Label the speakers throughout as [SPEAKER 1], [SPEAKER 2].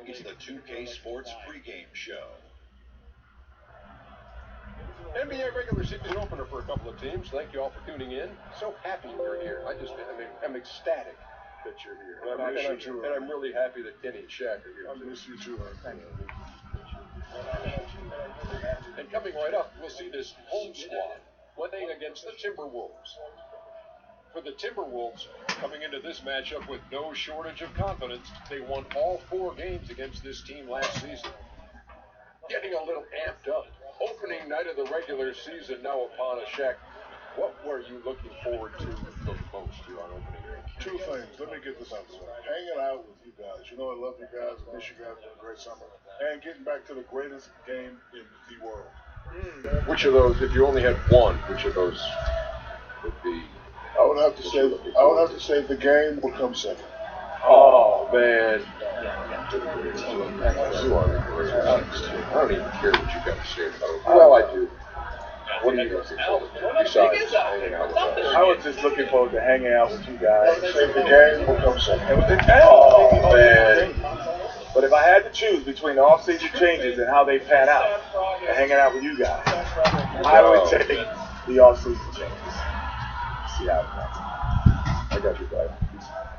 [SPEAKER 1] It's the 2K Sports pregame show.
[SPEAKER 2] NBA regular season opener for a couple of teams. Thank you all for tuning in. So happy you're here. I'm ecstatic that you're here. And I miss you too. And I'm really happy that Kenny and Shaq are here.
[SPEAKER 3] I miss you too. Thank you.
[SPEAKER 2] And coming right up, we'll see this home squad playing against the Timberwolves. For the Timberwolves, coming into this matchup with no shortage of confidence, they won all 4 games against this team last season. Getting a little amped up. Opening night of the regular season now upon us. Shaq, what were you looking forward to the most here on opening day?
[SPEAKER 3] 2 things. Let me get this out there. Hanging out with you guys. You know I love you guys. I miss you guys. It's been a great summer. And getting back to the greatest game in the world.
[SPEAKER 2] Which of those, if you only had one, which of those would be?
[SPEAKER 3] I would have to say the game will come second.
[SPEAKER 2] Oh man. You are the greatest. I don't even care what you got to say about it. Well, I do. What are you looking forward to besides hanging out with us?
[SPEAKER 4] I was just looking forward to hanging out with you guys.
[SPEAKER 3] Say the game will come second.
[SPEAKER 2] Oh man.
[SPEAKER 4] But if I had to choose between the off-season changes and how they pan out and hanging out with you guys, I would take the off-season changes. See how it goes.
[SPEAKER 3] I got you, buddy.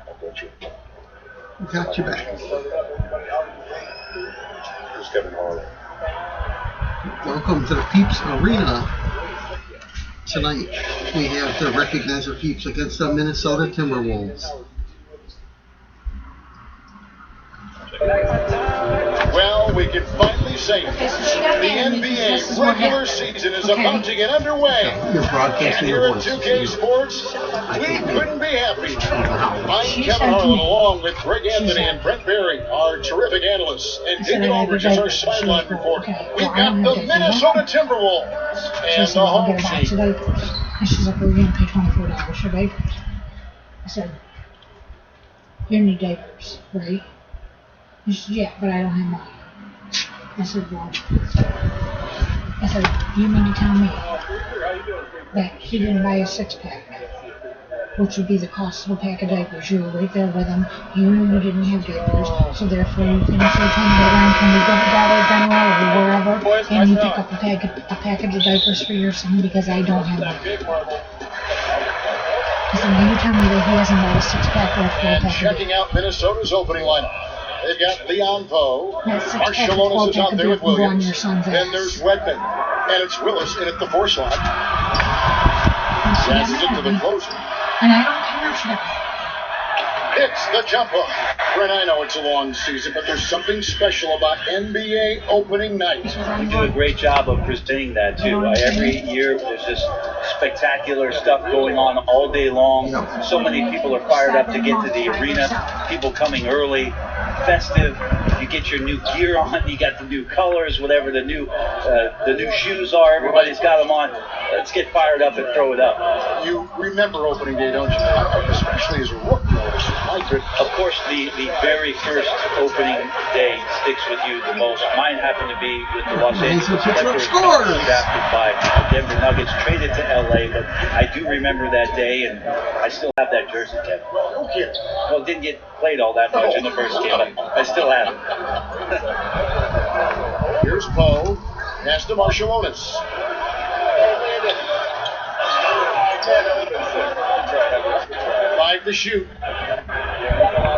[SPEAKER 3] I got you.
[SPEAKER 5] Got you back.
[SPEAKER 2] Here's Kevin Harlan.
[SPEAKER 5] Welcome to the Peeps Arena. Tonight we have the Recognizer Peeps against the Minnesota Timberwolves.
[SPEAKER 1] Well, we can finally say it. The NBA regular season is about to get underway.
[SPEAKER 5] You're
[SPEAKER 1] And
[SPEAKER 5] broadcasting
[SPEAKER 1] here
[SPEAKER 5] your
[SPEAKER 1] at
[SPEAKER 5] voice.
[SPEAKER 1] 2K Sports, we couldn't be happier. I'm Kevin Harlan along with Greg Anthony and Brent Berry, our terrific analysts, and David Aldridge is our sideline reporter. We've got the Minnesota Timberwolves and the home team.
[SPEAKER 6] And she's like, we're going to pay $24 for diapers. I said, you need diapers, right? She said, yeah, but I don't have money. I said, well, you mean to tell me that he didn't buy a 6-pack, which would be the cost of a pack of diapers. You were right there with him. You knew you didn't have diapers, so therefore you couldn't say $20 can we go to Dollar General or wherever, and you pick up a package of diapers for your son because I don't have money. I said, now you tell me that he hasn't bought a 6-pack or a 4-pack.
[SPEAKER 1] And checking out Minnesota's opening lineup. They've got Leon Poe. Marshallonis is out there with Williams. Then there's Wedman. And it's Willis in at the 4 slot. Passes it to the closer.
[SPEAKER 6] And I don't care if
[SPEAKER 1] Hits the jump hook. Brent, I know it's a long season, but there's something special about NBA opening night.
[SPEAKER 7] We do a great job of presenting that too. Every year there's just spectacular stuff going on all day long. So many people are fired up to get to the arena. People coming early, festive. You get your new gear on. You got the new colors, whatever the new shoes are. Everybody's got them on. Let's get fired up and throw it up.
[SPEAKER 1] You remember opening day, don't you? Especially as a rookie.
[SPEAKER 7] Of course, the very first opening day sticks with you the most. Mine happened to be with the Los Angeles Lakers, drafted by the Denver Nuggets, traded to LA. But I do remember that day, and I still have that jersey, Kevin.
[SPEAKER 1] Okay.
[SPEAKER 7] Well, it didn't get played all that much in the first game, but I still have it.
[SPEAKER 1] Here's Poe. Pass to Marshallonis. 5 to shoot.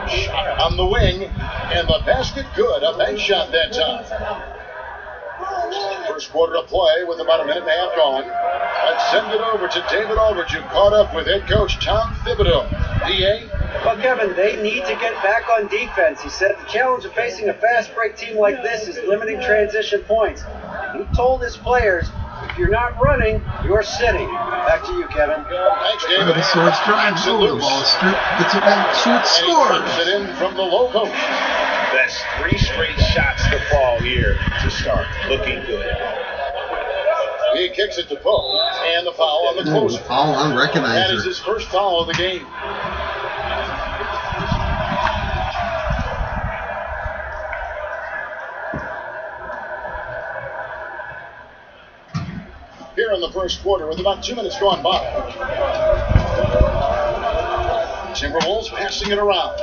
[SPEAKER 1] Shot on the wing, and the basket good. A bank shot that time. First quarter of play with about a minute and a half gone. Let's send it over to David Aldridge, who caught up with head coach Tom Thibodeau. DA?
[SPEAKER 8] Well, Kevin, they need to get back on defense. He said the challenge of facing a fast break team like this is limiting transition points. He told his players, if you're not running, you're sitting. Back to you, Kevin.
[SPEAKER 1] Thanks, David.
[SPEAKER 5] The Swords drives over the ball, gets it back, shoots, scores.
[SPEAKER 1] And he puts it in from the low post.
[SPEAKER 9] That's 3 straight shots to fall here to start. Looking good.
[SPEAKER 1] He kicks it to Poe, and the foul on the closer.
[SPEAKER 5] Foul on Recognizer.
[SPEAKER 1] That is his first foul of the game. Here in the first quarter with about 2 minutes gone by. Timberwolves passing it around.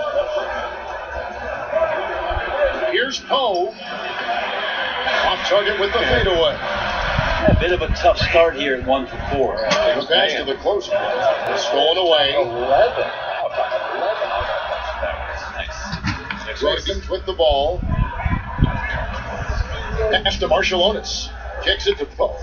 [SPEAKER 1] Here's Here's Poe. Off target with the fadeaway.
[SPEAKER 7] A bit of a tough start here at 1 for 4.
[SPEAKER 1] The pass to the closer. Stolen away.
[SPEAKER 2] 11.
[SPEAKER 1] Williams with the ball. Pass to Marshallonis. Kicks it to Poe.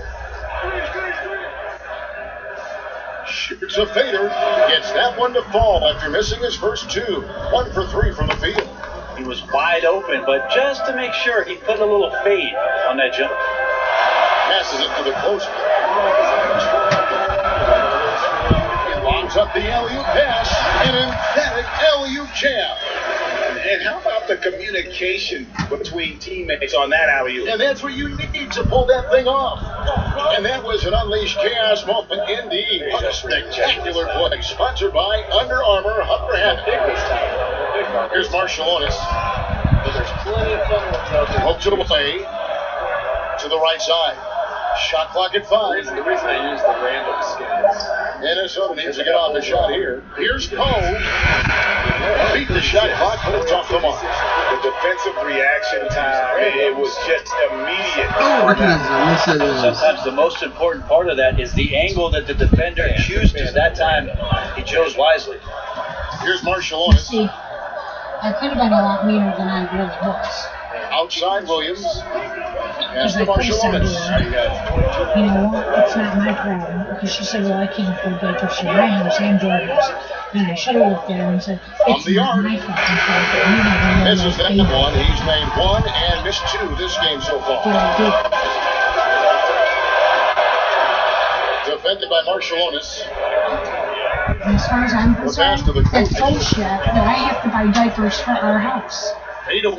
[SPEAKER 1] Shoots a fader. Gets that one to fall after missing his first 2. 1 for 3 from the field.
[SPEAKER 7] He was wide open, but just to make sure, he put a little fade on that jump.
[SPEAKER 1] Passes it to the closer. He lobs up the alley-oop pass. An emphatic alley-oop jam.
[SPEAKER 9] And how about the communication between teammates on that alley-oop?
[SPEAKER 1] And that's what you need to pull that thing off. And that was an unleashed chaos moment indeed. What a spectacular play. Sponsored by Under Armour Hupper Hat. Here's Marshallonis. Hooks it away to the right side. Shot clock at 5.
[SPEAKER 2] The reason I use the random skins.
[SPEAKER 1] Minnesota needs to get off the shot here. Here's Poe. Beat the shot clock, but it's off the mark.
[SPEAKER 9] The defensive reaction time, it was just immediate.
[SPEAKER 5] Oh, recognize it.
[SPEAKER 7] Sometimes the most important part of that is the angle that the defender chooses. That time, he chose wisely.
[SPEAKER 1] Here's Marshallonis.
[SPEAKER 6] See, I could have been a lot meaner than I really was.
[SPEAKER 1] Outside Williams. Pass
[SPEAKER 6] Because
[SPEAKER 1] to
[SPEAKER 6] I first I
[SPEAKER 1] Marshallonis.
[SPEAKER 6] you know, it's not my problem. Because she said, well, I can't afford diapers. She ran Sam Jordan's. And I should have looked at her and said, it's
[SPEAKER 1] the
[SPEAKER 6] not
[SPEAKER 1] arc.
[SPEAKER 6] my fucking fault. But you never know
[SPEAKER 1] Misses that
[SPEAKER 6] that
[SPEAKER 1] one. He's made 1 and missed 2 this game so
[SPEAKER 6] But
[SPEAKER 1] far.
[SPEAKER 6] I did.
[SPEAKER 1] Defended by Marshallonis.
[SPEAKER 6] And as far as I'm
[SPEAKER 1] The pass to
[SPEAKER 6] concerned,
[SPEAKER 1] the
[SPEAKER 6] it's
[SPEAKER 1] coach.
[SPEAKER 6] bullshit that I have to buy diapers for our house.
[SPEAKER 1] Fade away.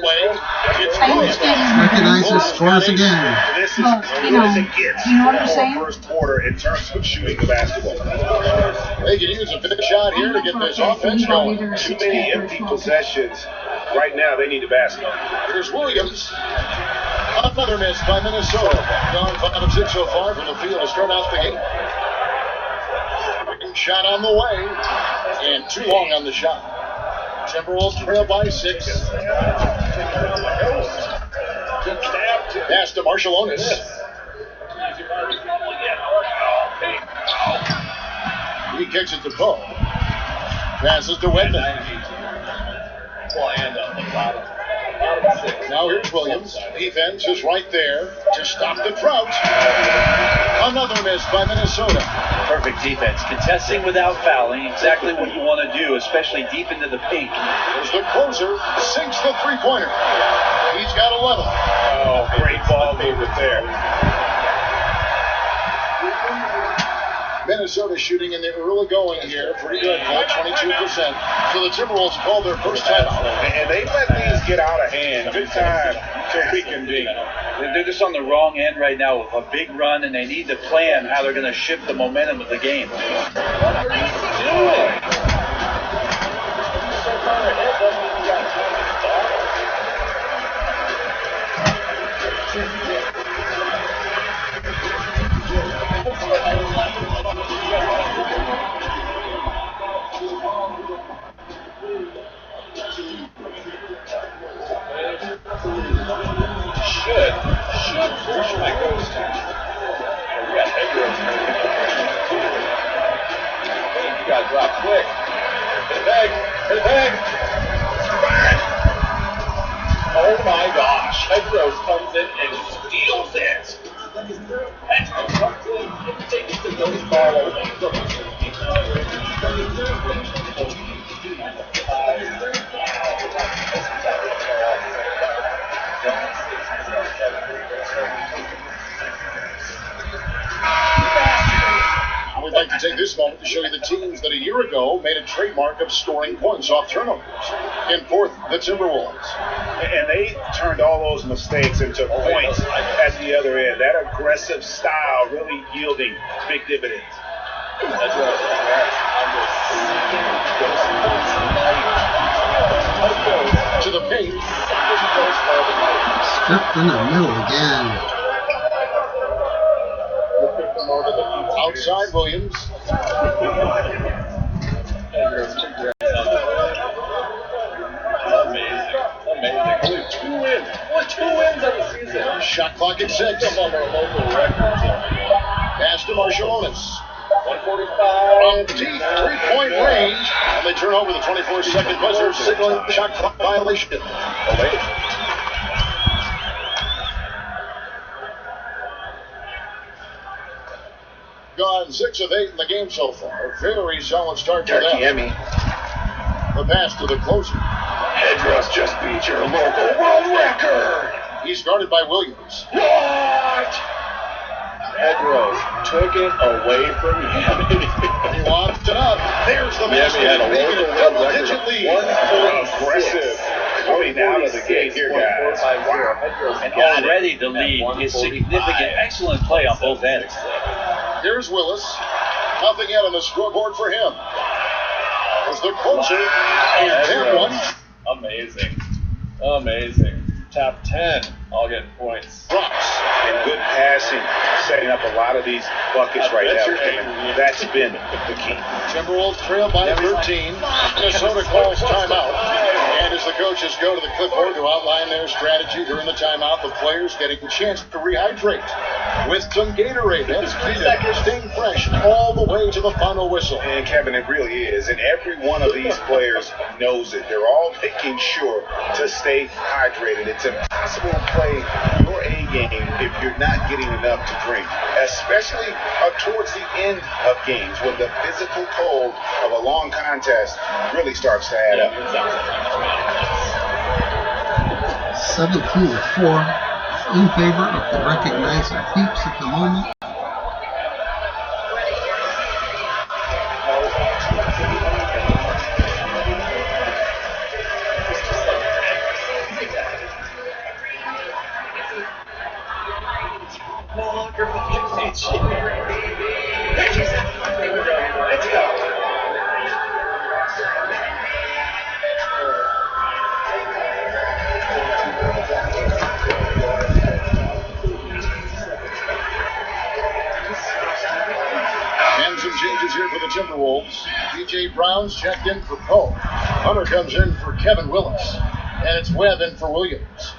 [SPEAKER 1] It's
[SPEAKER 6] I
[SPEAKER 1] good.
[SPEAKER 6] understand.
[SPEAKER 5] Recognizes, scores again.
[SPEAKER 9] This is
[SPEAKER 6] But,
[SPEAKER 9] as
[SPEAKER 6] you
[SPEAKER 9] good
[SPEAKER 6] know,
[SPEAKER 9] as it gets
[SPEAKER 6] you know what I'm
[SPEAKER 9] for
[SPEAKER 6] saying?
[SPEAKER 9] first quarter in terms of shooting the basketball.
[SPEAKER 1] They can use a big shot here to get this offense going.
[SPEAKER 9] Too many empty possessions. Right now, they need a basket.
[SPEAKER 1] Here's Williams. Another miss by Minnesota. Gone 5 of 6 so far from the field to start out the game. Shot on the way. And too long on the shot. Timberwolves trail by 6. Pass to Marshallonis. He kicks it to Poe. Passes to Wedman. Now here's Williams. Defense is right there to stop the drought. Another miss by Minnesota.
[SPEAKER 7] Perfect defense. Contesting without fouling. Exactly what you want to do, especially deep into the paint.
[SPEAKER 1] There's the closer. Sinks the three-pointer. He's got 11.
[SPEAKER 9] Oh, great ball movement there.
[SPEAKER 1] Minnesota shooting in the early going here. Pretty good, 22%. So the Timberwolves called their first timeout.
[SPEAKER 9] And they let these get out of hand. Good time to reconvene.
[SPEAKER 7] They're just on the wrong end right now with a big run, and they need to plan how they're going to shift the momentum of the game.
[SPEAKER 2] Where's my ghost? We got headrooms. You got to drop quick. Hit the bag. Oh my gosh. Hedgerows comes in and steals it. Hedgerows comes in, takes the ghost ball
[SPEAKER 1] I would like to take this moment to show you the teams that a year ago made a trademark of scoring points off turnovers. In fourth, the Timberwolves.
[SPEAKER 9] And they turned all those mistakes into points at the other end. That aggressive style really yielding big dividends.
[SPEAKER 2] That's
[SPEAKER 1] To the paint.
[SPEAKER 5] Stripped in the middle again.
[SPEAKER 1] Outside Williams.
[SPEAKER 2] Amazing. Only 2 wins.
[SPEAKER 1] Shot clock at 6. Pass to Marshalonis.
[SPEAKER 2] 145.
[SPEAKER 1] From deep three-point range. And they turn over the 24-second buzzer, signaling shot clock violation. Gone 6 of 8 in the game so far. Very solid start for them. The pass to the closer.
[SPEAKER 9] Headrust just beat your local world record.
[SPEAKER 1] He's guarded by Williams.
[SPEAKER 9] What?
[SPEAKER 2] Edros took it away from him.
[SPEAKER 1] He wants it up. There's the basket.
[SPEAKER 2] had a
[SPEAKER 1] Making it
[SPEAKER 2] local world
[SPEAKER 1] double-digit
[SPEAKER 2] record.
[SPEAKER 1] lead.
[SPEAKER 9] Aggressive. Coming out of the gate here, guys. Wow.
[SPEAKER 7] And already the lead is significant. Excellent play on both ends.
[SPEAKER 1] Here's Willis. Nothing yet on the scoreboard for him. As the closer in 10-1.
[SPEAKER 2] Amazing. Top 10. All getting points.
[SPEAKER 1] Drops.
[SPEAKER 9] And good passing, setting up a lot of these buckets right now. That's been the key.
[SPEAKER 1] Timberwolves trail by 13. Minnesota calls timeout. And as the coaches go to the clipboard to outline their strategy during the timeout, the players getting a chance to rehydrate with some Gatorade. That's key to staying fresh all the way to the final whistle.
[SPEAKER 9] And Kevin, it really is. And every one of these players knows it. They're all making sure to stay hydrated. It's impossible to play your A game if you're not getting enough to drink, especially towards the end of games when the physical toll of a long contest really starts to add up.
[SPEAKER 5] 17-4 in favor of the recognizing Peeps at the moment.
[SPEAKER 2] Let's go.
[SPEAKER 1] And some changes here for the Timberwolves. DJ Brown's checked in for Poe. Hunter comes in for Kevin Willis. And it's Webb in for Williams.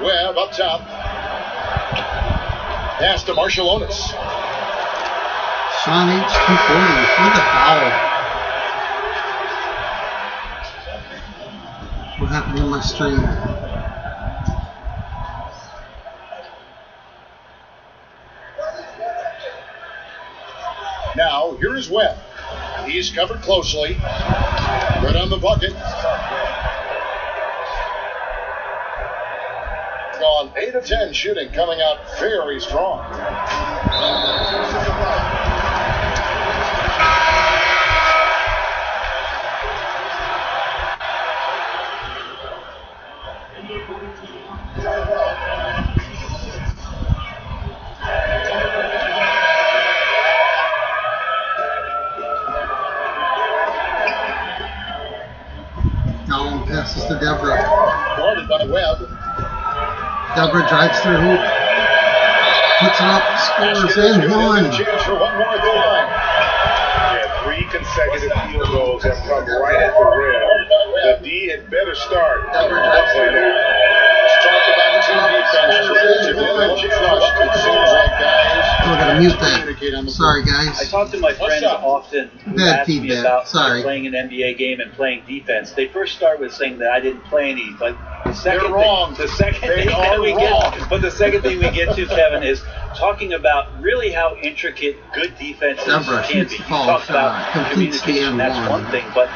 [SPEAKER 1] Webb up top. Pass to Marshalonis.
[SPEAKER 5] Sean H. 240 with a foul. What happened to my stream?
[SPEAKER 1] Now, here is Webb. He's covered closely. Right on the bucket. Gone 8 of 10 shooting, coming out very strong.
[SPEAKER 5] Down passes to Deborah.
[SPEAKER 1] Guarded by Webb.
[SPEAKER 5] Deborah drives through hoop. Puts it up, scores in one.
[SPEAKER 1] Chance for one more at the line.
[SPEAKER 9] Yeah, 3 consecutive field goals have come right at the rim. The D had better start.
[SPEAKER 5] Deborah drives through hoop.
[SPEAKER 1] Let's talk about the team defense. Relatively flushed, it seems like, guys.
[SPEAKER 5] Oh, I gotta mute
[SPEAKER 1] Communicate on
[SPEAKER 5] that.
[SPEAKER 1] the
[SPEAKER 5] Sorry,
[SPEAKER 7] I
[SPEAKER 5] guys.
[SPEAKER 7] talk to my friends often who
[SPEAKER 5] Bad
[SPEAKER 7] ask me
[SPEAKER 5] feedback.
[SPEAKER 7] about
[SPEAKER 5] Sorry.
[SPEAKER 7] playing an NBA game and playing defense. They first start with saying that I didn't play any, but the second
[SPEAKER 1] They're wrong.
[SPEAKER 7] thing, the second
[SPEAKER 1] They
[SPEAKER 7] thing
[SPEAKER 1] are
[SPEAKER 7] that we
[SPEAKER 1] wrong.
[SPEAKER 7] get, but the second thing we get to, Kevin, is talking about really how intricate good defenses
[SPEAKER 5] Deborah
[SPEAKER 7] can
[SPEAKER 5] shoots
[SPEAKER 7] be.
[SPEAKER 5] the
[SPEAKER 7] You
[SPEAKER 5] ball,
[SPEAKER 7] talk about
[SPEAKER 5] completes the
[SPEAKER 7] communication,
[SPEAKER 5] end
[SPEAKER 7] that's
[SPEAKER 5] one.
[SPEAKER 7] one thing, but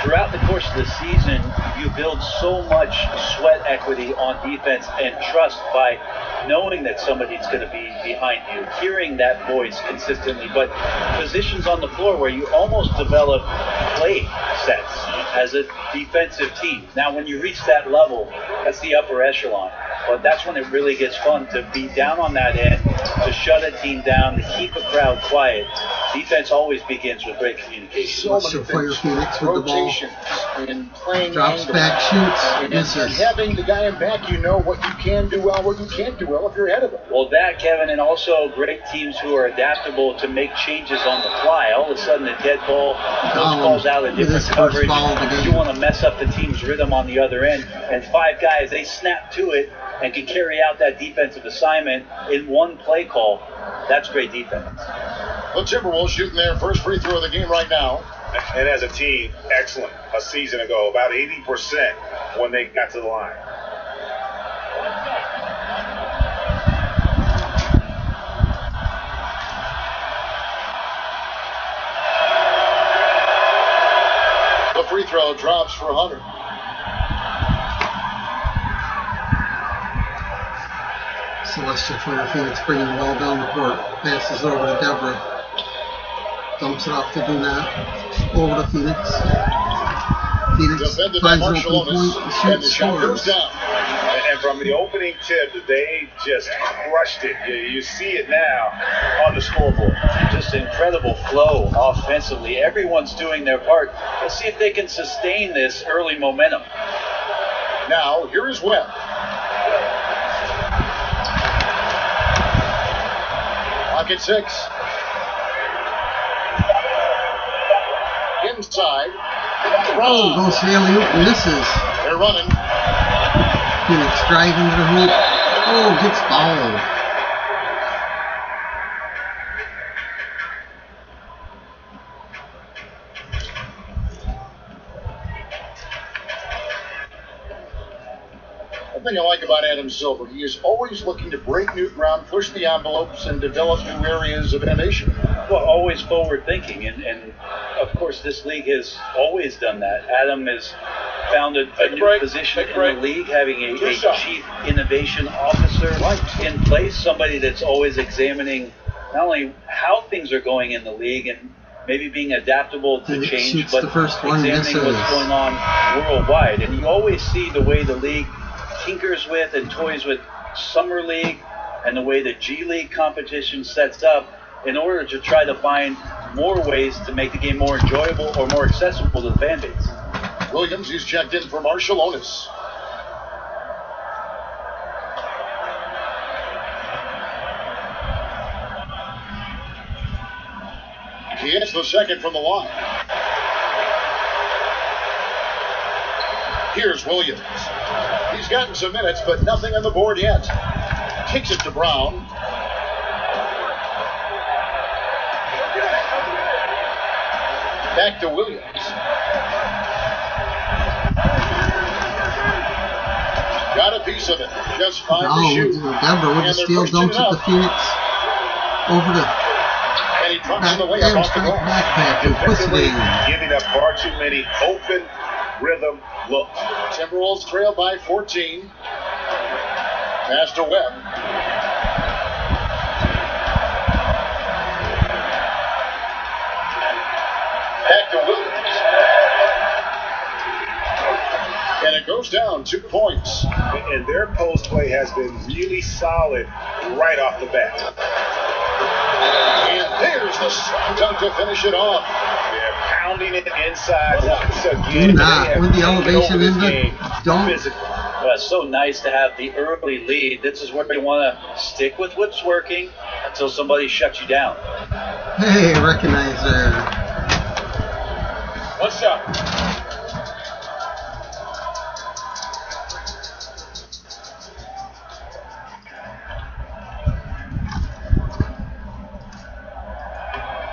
[SPEAKER 7] throughout the course of the season, you build so much sweat equity on defense and trust by knowing that somebody's going to be behind you, hearing that voice consistently, but positions on the floor where you almost develop play sets as a defensive team. Now, when you reach that level, that's the upper echelon, but that's when it really gets fun to be down on that end, to shut a team down, to keep a crowd quiet, Defense always begins with great communication.
[SPEAKER 5] Wants to fire Phoenix with the ball.
[SPEAKER 1] Rotations and playing
[SPEAKER 5] Drops
[SPEAKER 1] angles.
[SPEAKER 5] back, shoots,
[SPEAKER 1] And
[SPEAKER 5] misses.
[SPEAKER 1] having the guy in back, you know what you can do well, what you can't do well if you're ahead of them.
[SPEAKER 7] Well, that, Kevin, and also great teams who are adaptable to make changes on the fly. All of a sudden, a dead ball falls out of
[SPEAKER 5] with
[SPEAKER 7] different
[SPEAKER 5] his first
[SPEAKER 7] coverage.
[SPEAKER 5] foul of the game.
[SPEAKER 7] You want to mess up the team's rhythm on the other end. And 5 guys, they snap to it and can carry out that defensive assignment in one play call. That's great defense.
[SPEAKER 1] The Timberwolves shooting their first free throw of the game right now.
[SPEAKER 9] And as a team, excellent. A season ago, about 80% when they got to the line.
[SPEAKER 1] The free throw drops for Hunter.
[SPEAKER 5] Celestial for Phoenix, bringing the ball down the court. Passes over to Deborah. Dumps it off to Dunat. Over to Phoenix. Phoenix
[SPEAKER 1] Defended by
[SPEAKER 5] finds an
[SPEAKER 1] Marshall
[SPEAKER 5] open point.
[SPEAKER 1] and the
[SPEAKER 5] Shoots,
[SPEAKER 1] shot goes
[SPEAKER 5] scores.
[SPEAKER 1] down.
[SPEAKER 9] And from the opening tip, they just crushed it. You see it now on the scoreboard.
[SPEAKER 7] Just incredible flow offensively. Everyone's doing their part. Let's see if they can sustain this early momentum.
[SPEAKER 1] Now, here is Webb. Pocket 6. Inside.
[SPEAKER 5] Oh, goes for the alley-oop, misses.
[SPEAKER 1] They're running.
[SPEAKER 5] Phoenix driving to the hoop. Oh, gets fouled.
[SPEAKER 1] One thing I like about Adam Silver, he is always looking to break new ground, push the envelopes, and develop new areas of innovation.
[SPEAKER 7] Well, always forward thinking, and of course this league has always done that. Adam has found a new position in the league, having a chief innovation officer in place, somebody that's always examining not only how things are going in the league and maybe being adaptable to change, but examining what's going on worldwide. And you always see the way the league tinkers with and toys with Summer League and the way the G League competition sets up in order to try to find more ways to make the game more enjoyable or more accessible to the fan base.
[SPEAKER 1] Williams, he's checked in for Marshall Onis. He hits the second from the line. Here's Williams. He's gotten some minutes, but nothing on the board yet. Kicks it to Brown. Back to Williams. Got a piece of it. Just 5 to shoot.
[SPEAKER 5] Denver with the steal, dumps it to Phoenix. Over to
[SPEAKER 1] and he drops it away off the ball.
[SPEAKER 5] Backpack and puts it in.
[SPEAKER 9] Giving up far too many open rhythm looks.
[SPEAKER 1] Timberwolves trail by 14. Pass to Webb. Back to Williams. And it goes down 2 points.
[SPEAKER 9] And their post play has been really solid right off the bat.
[SPEAKER 1] And there's the slam dunk to finish it off.
[SPEAKER 9] They're pounding it inside once again.
[SPEAKER 5] With the elevation in the dunk.
[SPEAKER 7] Well, it's so nice to have the early lead. This is where you want to stick with what's working until somebody shuts you down.
[SPEAKER 5] Hey, recognize there.
[SPEAKER 1] What's up?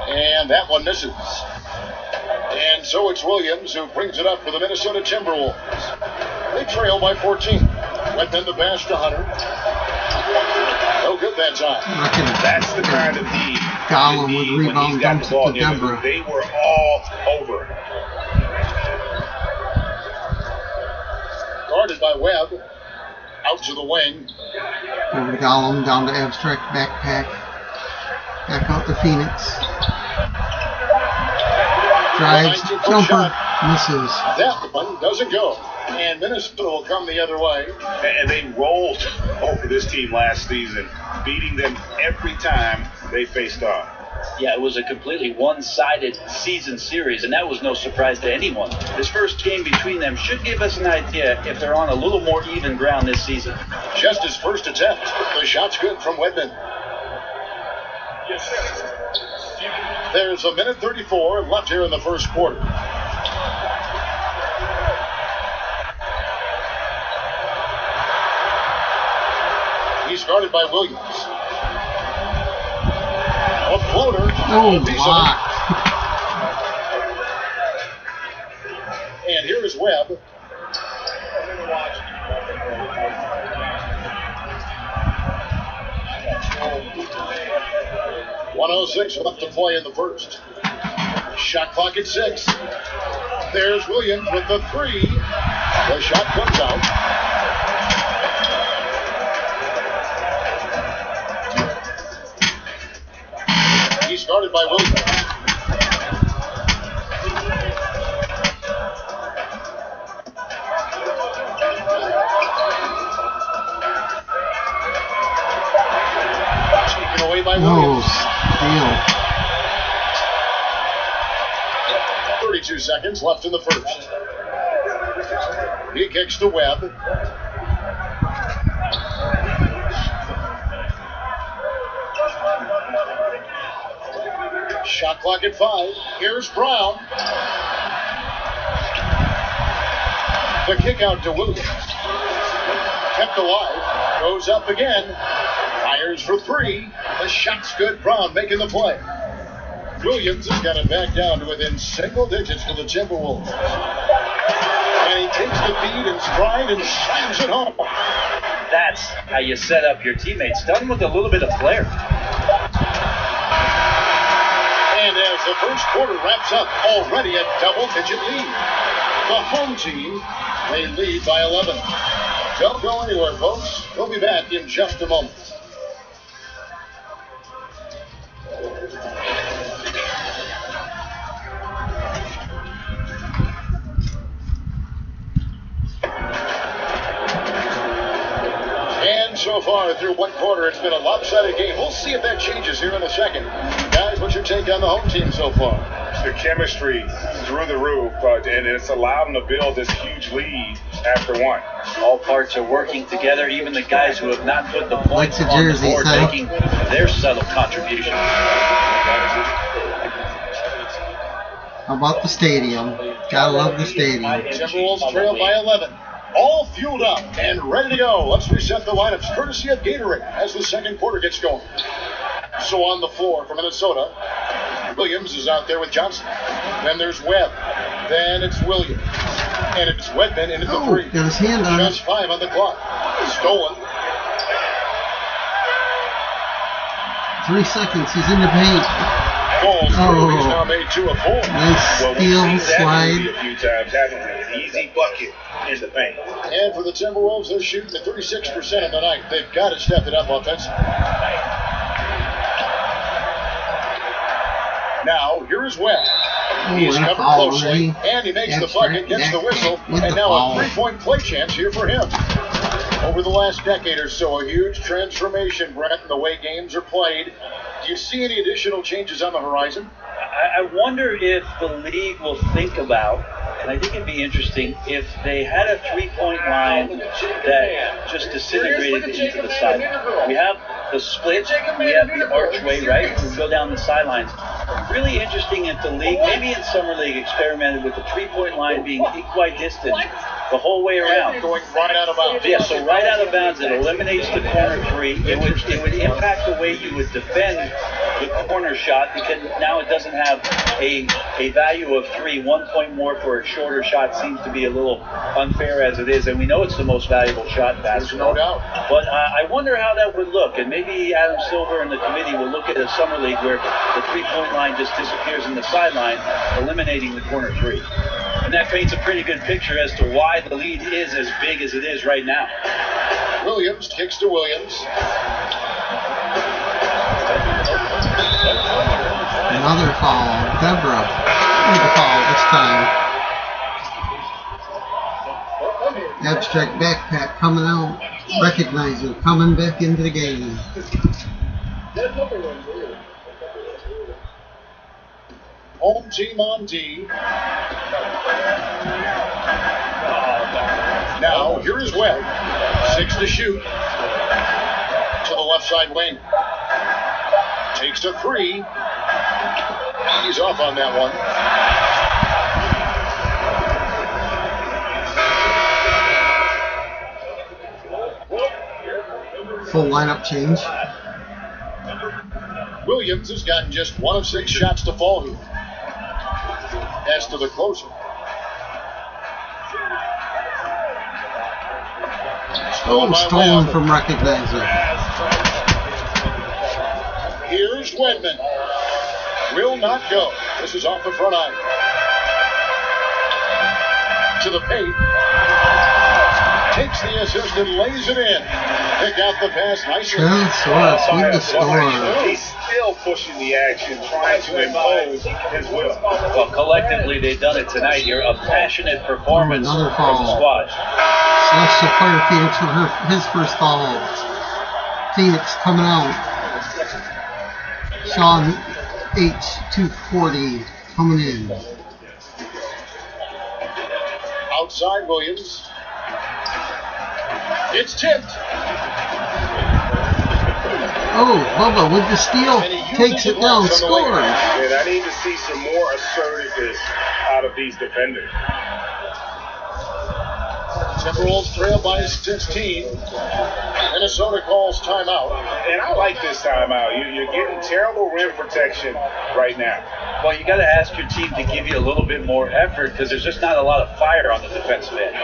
[SPEAKER 1] And that one misses. And so it's Williams who brings it up for the Minnesota Timberwolves. They trail by 14. Went then the pass to Hunter. No good that time.
[SPEAKER 9] That's the kind of D.
[SPEAKER 5] Gollum with rebound dumps it to Denver.
[SPEAKER 9] They were all over.
[SPEAKER 1] Guarded by Webb. Out to the wing.
[SPEAKER 5] Over to Gollum, down to Abstract, backpack. Back out to Phoenix. Drives, jumper, misses.
[SPEAKER 1] That one doesn't go. And Minnesota will come the other way.
[SPEAKER 9] And they rolled over this team last season, beating them every time they faced off.
[SPEAKER 7] Yeah, it was a completely one-sided season series, and that was no surprise to anyone. This first game between them should give us an idea if they're on a little more even ground this season.
[SPEAKER 1] Just his first attempt. The shot's good from Wedman. There's a minute 34 left here in the first quarter. He's guarded by Williams. A floater.
[SPEAKER 5] Oh, block.
[SPEAKER 1] And here is Webb. .106 left to play in the first. Shot clock at 6. There's Williams with the 3. The shot comes out. He's guarded by Williams. Taken away by Williams.
[SPEAKER 5] Steal.
[SPEAKER 1] 32 seconds left in the first. He kicks to Webb. Shot clock at 5. Here's Brown. The kick out to Williams. Kept alive. Goes up again. Fires for 3. The shot's good. Brown making the play. Williams has got it back down to within single digits for the Timberwolves. And he takes the feed in stride and slams it home.
[SPEAKER 7] That's how you set up your teammates. Done with a little bit of flair.
[SPEAKER 1] And as the first quarter wraps up, already a double-digit lead. The home team, they lead by 11. Don't go anywhere, folks. We'll be back in just a moment. And so far through one quarter, it's been a lopsided game. We'll see if that changes here in a second. Guys, what's your take on the home team so far?
[SPEAKER 4] The chemistry through the roof, and it's allowed them to build this huge lead after one.
[SPEAKER 7] All parts are working together, even the guys who have not put the points
[SPEAKER 5] Like the
[SPEAKER 7] on the
[SPEAKER 5] jerseys,
[SPEAKER 7] board,
[SPEAKER 5] huh?
[SPEAKER 7] making their subtle contribution.
[SPEAKER 5] How about the stadium? Gotta love the stadium.
[SPEAKER 1] Timberwolves trail by 11. All fueled up and ready to go. Let's reset the lineups courtesy of Gatorade as the second quarter gets going. So on the floor for Minnesota, Williams is out there with Johnson. Then there's Webb. Then it's Williams. And it's Wedman into the 3.
[SPEAKER 5] Got his hand on
[SPEAKER 1] Just
[SPEAKER 5] it.
[SPEAKER 1] 5 on the clock. Stolen.
[SPEAKER 5] 3 seconds. He's in the paint.
[SPEAKER 1] Falls through.
[SPEAKER 5] Oh.
[SPEAKER 1] He's now made 2 of 4.
[SPEAKER 5] Nice
[SPEAKER 4] Well,
[SPEAKER 5] steal,
[SPEAKER 4] we've seen that
[SPEAKER 5] slide.
[SPEAKER 4] movie a few times. That's an easy bucket in the paint.
[SPEAKER 1] And for the Timberwolves, they're shooting at 36% of the night. They've got to step it up offensively. Now, here's Webb. He's
[SPEAKER 5] and a
[SPEAKER 1] covered
[SPEAKER 5] foul,
[SPEAKER 1] closely,
[SPEAKER 5] really.
[SPEAKER 1] and he makes the
[SPEAKER 5] That's
[SPEAKER 1] bucket, gets the
[SPEAKER 5] right.
[SPEAKER 1] whistle,
[SPEAKER 5] With
[SPEAKER 1] and
[SPEAKER 5] the
[SPEAKER 1] now
[SPEAKER 5] foul.
[SPEAKER 1] a 3-point play chance here for him. Over the last decade or so, a huge transformation, Brett, in the way games are played. Do you see any additional changes on the horizon?
[SPEAKER 7] I wonder if the league will think about, and I think it'd be interesting, if they had a three-point line that just disintegrated into the sideline. We have the split, we have the archway, right? We go down the sidelines. Really interesting if the league, maybe in Summer League, experimented with the three-point line being equidistant the whole way around.
[SPEAKER 1] Going right out of bounds.
[SPEAKER 7] Yeah, so right out of bounds, it eliminates the corner 3. It would impact the way you would defend the corner shot, because now it doesn't have a value of 3. 1 point more for a shorter shot seems to be a little unfair as it is, and we know it's the most valuable shot in basketball.
[SPEAKER 1] No doubt.
[SPEAKER 7] But I wonder how that would look, and maybe Adam Silver and the committee will look at a summer league where the three-point line just disappears in the sideline, eliminating the corner 3. And that paints a pretty good picture as to why the lead is as big as it is right now.
[SPEAKER 1] Williams kicks to Williams.
[SPEAKER 5] Another foul. Deborah. Another foul this time. Abstract backpack coming out. Recognizing. Coming back into the game.
[SPEAKER 1] home team on D. Now, here is Webb. 6 to shoot. To the left side wing. Takes a 3. He's off on that one.
[SPEAKER 5] Full lineup change.
[SPEAKER 1] Williams has gotten just 1 of 6 shots to fall here. As to the closer.
[SPEAKER 5] Stolen from Recognizer.
[SPEAKER 1] Here's Wedman. Will not go. This is off the front eye. To the paint. Takes the assist and lays it in. Pick out the pass nicely.
[SPEAKER 5] Soros with the score.
[SPEAKER 9] He's still pushing the action, trying to impose his will.
[SPEAKER 7] Well, collectively, they've done it tonight. You're a passionate performance from
[SPEAKER 5] Another
[SPEAKER 7] the
[SPEAKER 5] foul.
[SPEAKER 7] squad.
[SPEAKER 5] Celestial Fire Phoenix with his first foul. Phoenix coming out. Sean H. 240 coming in.
[SPEAKER 1] Outside Williams. It's tipped.
[SPEAKER 5] Oh, Bubba with the steal. Takes it down, scores.
[SPEAKER 9] And I need to see some more assertiveness out of these defenders.
[SPEAKER 1] Timberwolves trail by 16. Minnesota calls timeout.
[SPEAKER 9] And I like this timeout. You're getting terrible rim protection right now.
[SPEAKER 7] Well, you got to ask your team to give you a little bit more effort because there's just not a lot of fire on the defensive end.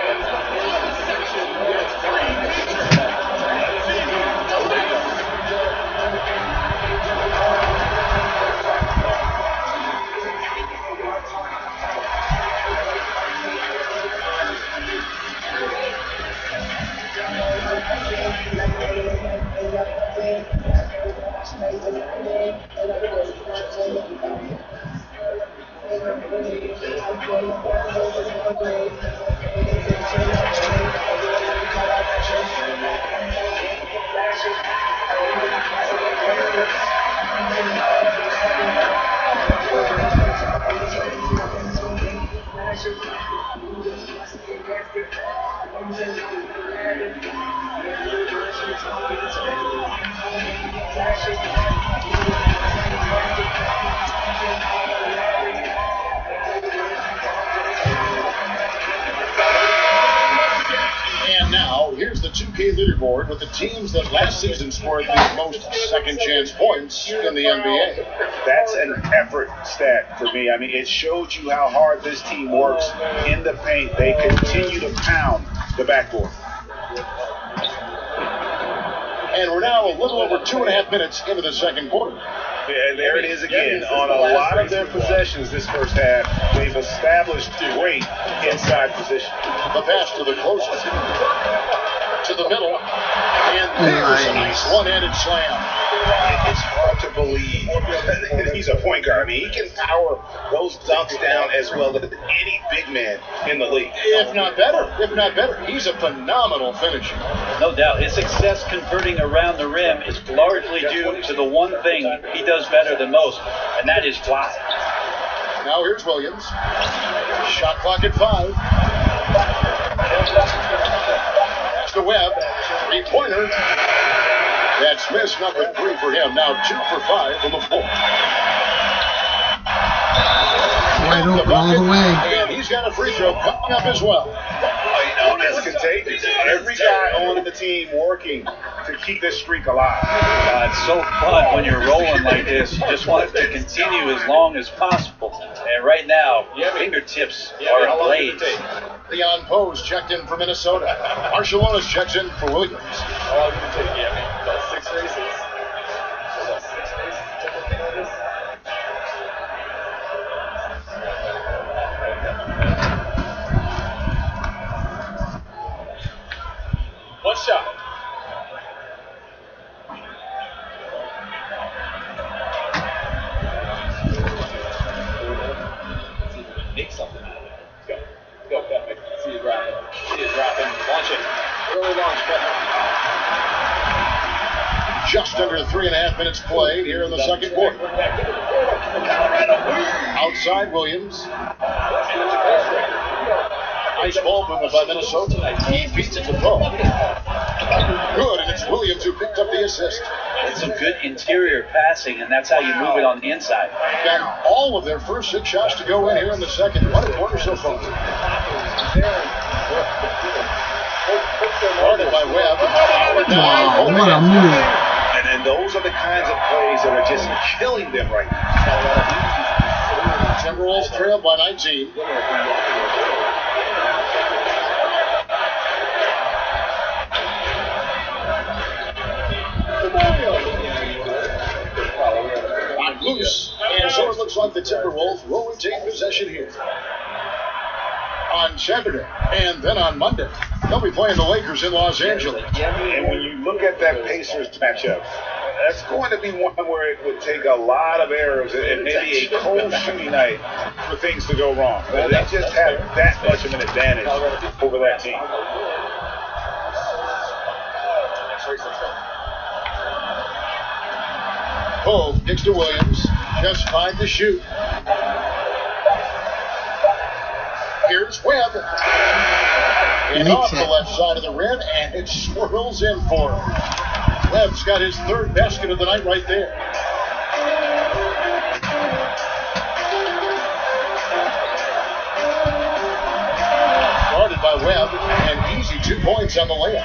[SPEAKER 1] And now, here's the 2K leaderboard with the teams that last season scored the most second-chance points in the NBA.
[SPEAKER 9] That's an effort stat for me. I mean, it shows you how hard this team works in the paint. They continue to pound the backboard.
[SPEAKER 1] And we're now a little over 2.5 minutes into the second quarter.
[SPEAKER 9] Yeah, there it is again. On a lot of their possessions this first half, they've established great inside position.
[SPEAKER 1] The pass to the closest. To the middle. And there's a nice one-handed slam.
[SPEAKER 9] It's hard to believe he's a point guard. I mean, he can power those dunks down as well as any big man in the league.
[SPEAKER 1] If not better. He's a phenomenal finisher.
[SPEAKER 7] No doubt. His success converting around the rim is largely due to the one thing he does better than most, and that is fly.
[SPEAKER 1] Now here's Williams. Shot clock at 5. Pass to Webb. 3-pointer. That's miss number 3 for him. Now 2 for 5 from the floor.
[SPEAKER 5] Wide open all the way.
[SPEAKER 1] And he's got a free throw coming up as well.
[SPEAKER 9] It's contagious. Every guy on the team working to keep this streak alive.
[SPEAKER 7] It's so fun when you're rolling like this. You just want it to continue as long as possible. And right now, fingertips are ablaze.
[SPEAKER 1] Leon Pose checked in for Minnesota. Marshallonis checks in for Williams.
[SPEAKER 4] How long did it take you? About 6 races? About 6 races to complete this? One shot. Make something out of it. Let's go. Go, Kevin. See you dropping. Launch it. Early launch, Kevin.
[SPEAKER 1] Just under 3.5 minutes played here in the second quarter. side, Williams. Nice ball movement by Minnesota. He beats it to Poe. Good, and it's Williams who picked up the assist.
[SPEAKER 7] It's some good interior passing, and that's how you move it on the inside.
[SPEAKER 1] Got all of their first 6 shots to go in here in the second. What a quarter so far. Guarded by Webb.
[SPEAKER 5] Wow, what a move.
[SPEAKER 9] And then those are the kinds of plays that are just killing them right now.
[SPEAKER 1] Timberwolves trail by 19. Not loose, and so it looks like the Timberwolves will retain possession here. On Saturday, and then on Monday, they'll be playing the Lakers in Los Angeles.
[SPEAKER 9] And when you look at that Pacers matchup, that's going to be one where it would take a lot of errors and maybe a cold shooting night for things to go wrong. But they just have that much of an advantage over that team.
[SPEAKER 1] Poe kicks to Williams, just 5 to shoot. Here's Webb. And off the left side of the rim, and it swirls in for him. Webb's got his 3rd basket of the night right there. Guarded by Webb, and easy 2 points on the layup.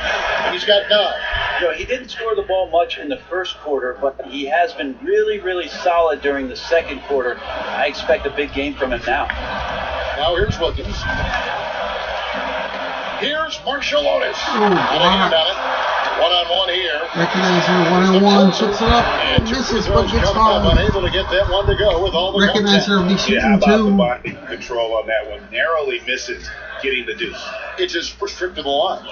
[SPEAKER 1] He's got 9.
[SPEAKER 7] You know, he didn't score the ball much in the first quarter, but he has been really, really solid during the second quarter. I expect a big game from him now.
[SPEAKER 1] Now here's Wilkins. Here's Marshall Otis. One-on-one here.
[SPEAKER 5] Recognizer, 1-on-1, puts it up, and misses, but gets fouled.
[SPEAKER 1] Unable to get that one to go with all the
[SPEAKER 5] Recognizer will be shooting
[SPEAKER 9] how about
[SPEAKER 5] 2.
[SPEAKER 9] the body control on that one? Narrowly misses getting the deuce.
[SPEAKER 1] It's his first trip to the line.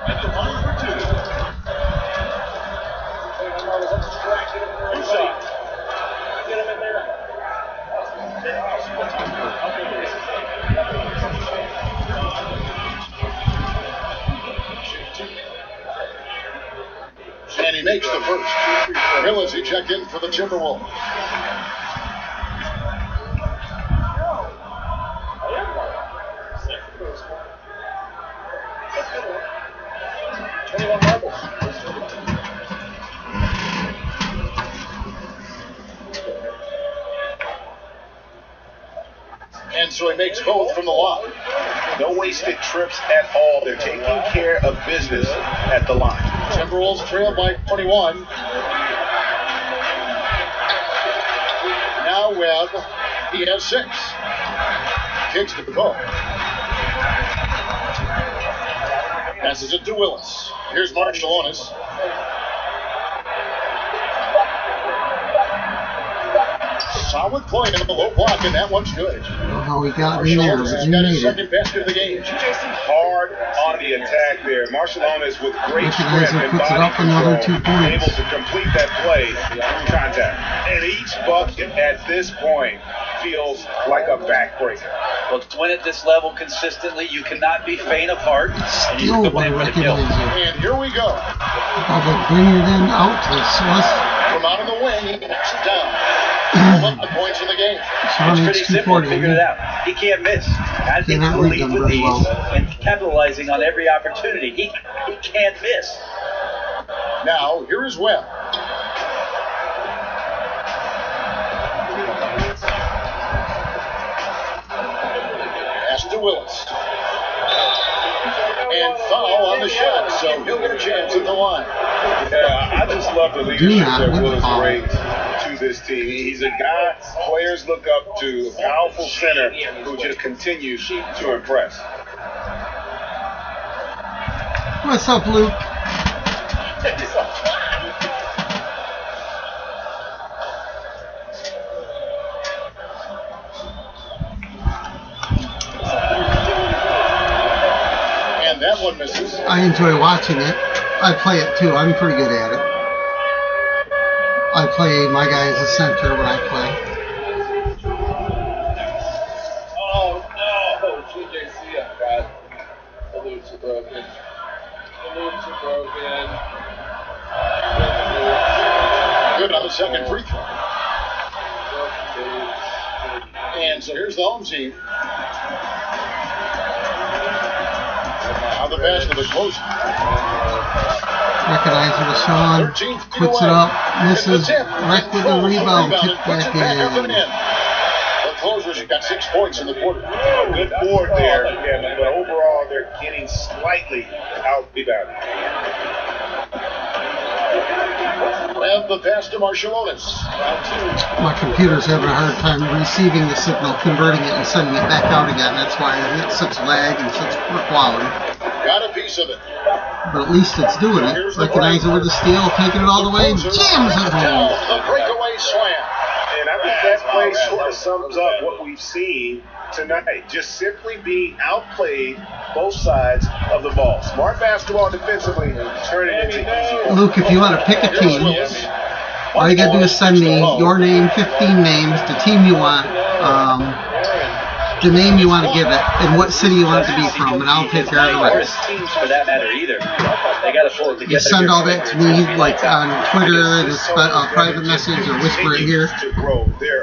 [SPEAKER 1] At the line for 2. Get him in there. And he makes the first. Realize he checked in for the Timberwolves. And so he makes both from the line.
[SPEAKER 9] No wasted trips at all. They're taking care of business at the line.
[SPEAKER 1] Timberwolves trail by 21. Now Webb, he has 6. Kicks to Poe. Passes it to Willis. Here's Marshall Otis. Solid play in the low block, and that one's good.
[SPEAKER 5] How he got in there, but he
[SPEAKER 1] got
[SPEAKER 5] made
[SPEAKER 1] his
[SPEAKER 5] it.
[SPEAKER 1] 2nd basket of the game.
[SPEAKER 9] Hard on the attack there. Marciulionis with great strength
[SPEAKER 5] Recognizer
[SPEAKER 9] and
[SPEAKER 5] puts it
[SPEAKER 9] body
[SPEAKER 5] up another 2
[SPEAKER 9] control,
[SPEAKER 5] points.
[SPEAKER 9] able to complete that play through contact. And each bucket at this point feels like a backbreaker.
[SPEAKER 7] Well, to win at this level consistently, you cannot be faint of heart, and you
[SPEAKER 5] Steal
[SPEAKER 7] have to
[SPEAKER 5] by
[SPEAKER 7] win for the kill.
[SPEAKER 5] Recognizer.
[SPEAKER 1] And here we go.
[SPEAKER 5] About to bring it in out to Swiss.
[SPEAKER 1] From out of the wing, he knocks it down. Up the points in the game.
[SPEAKER 7] It's pretty simple. Figured it out. He can't miss. I think
[SPEAKER 5] Cannot
[SPEAKER 7] he'll
[SPEAKER 5] read
[SPEAKER 7] lead
[SPEAKER 5] them
[SPEAKER 7] with
[SPEAKER 5] very
[SPEAKER 7] ease
[SPEAKER 5] well.
[SPEAKER 7] and capitalizing on every opportunity. He can't miss.
[SPEAKER 1] Now, here is Webb. Pass to Willis. And foul on the shot, so he'll get a chance at the line.
[SPEAKER 9] Yeah, I just love the leadership that Willis brings to this team. He's a guy players look up to, a powerful center who just continues to impress.
[SPEAKER 5] What's up, Luke?
[SPEAKER 1] And that one misses.
[SPEAKER 5] I enjoy watching it. I play it too. I'm pretty good at it. I play my guy as a center when I play.
[SPEAKER 2] Oh no! GJC, I got the loops are broken. The loops are broken.
[SPEAKER 1] Good on the second free throw. And so here's the home team. Now the pass to the close.
[SPEAKER 5] Recognizer to Sean. Puts it up. Misses. Wreck with the rebound. Kick back in.
[SPEAKER 1] The closers got 6 points in the quarter.
[SPEAKER 9] Good board there, Kevin, but overall they're getting slightly out-rebounded.
[SPEAKER 1] And the pass to Marshallonis.
[SPEAKER 5] My computer's having a hard time receiving the signal, converting it, and sending it back out again. That's why it's such lag and such poor quality.
[SPEAKER 1] Got a piece of it.
[SPEAKER 5] But at least it's doing it. Recognizer with the steal, taking it all the way, jams it home.
[SPEAKER 1] The breakaway slam.
[SPEAKER 9] And I think that play sort of sums up what we've seen tonight. Just simply being outplayed both sides of the ball. Smart basketball defensively, turn it into easy.
[SPEAKER 5] Luke, if you want to pick a team, all you got to do is send me your name, 15 names, the team you want, the name you want to give it, and what city you want it to be from, and I'll take care of the rest.
[SPEAKER 7] Teams for that matter either. They got to pull it together.
[SPEAKER 5] You send all that to me, like on Twitter, the private message, or whisper it here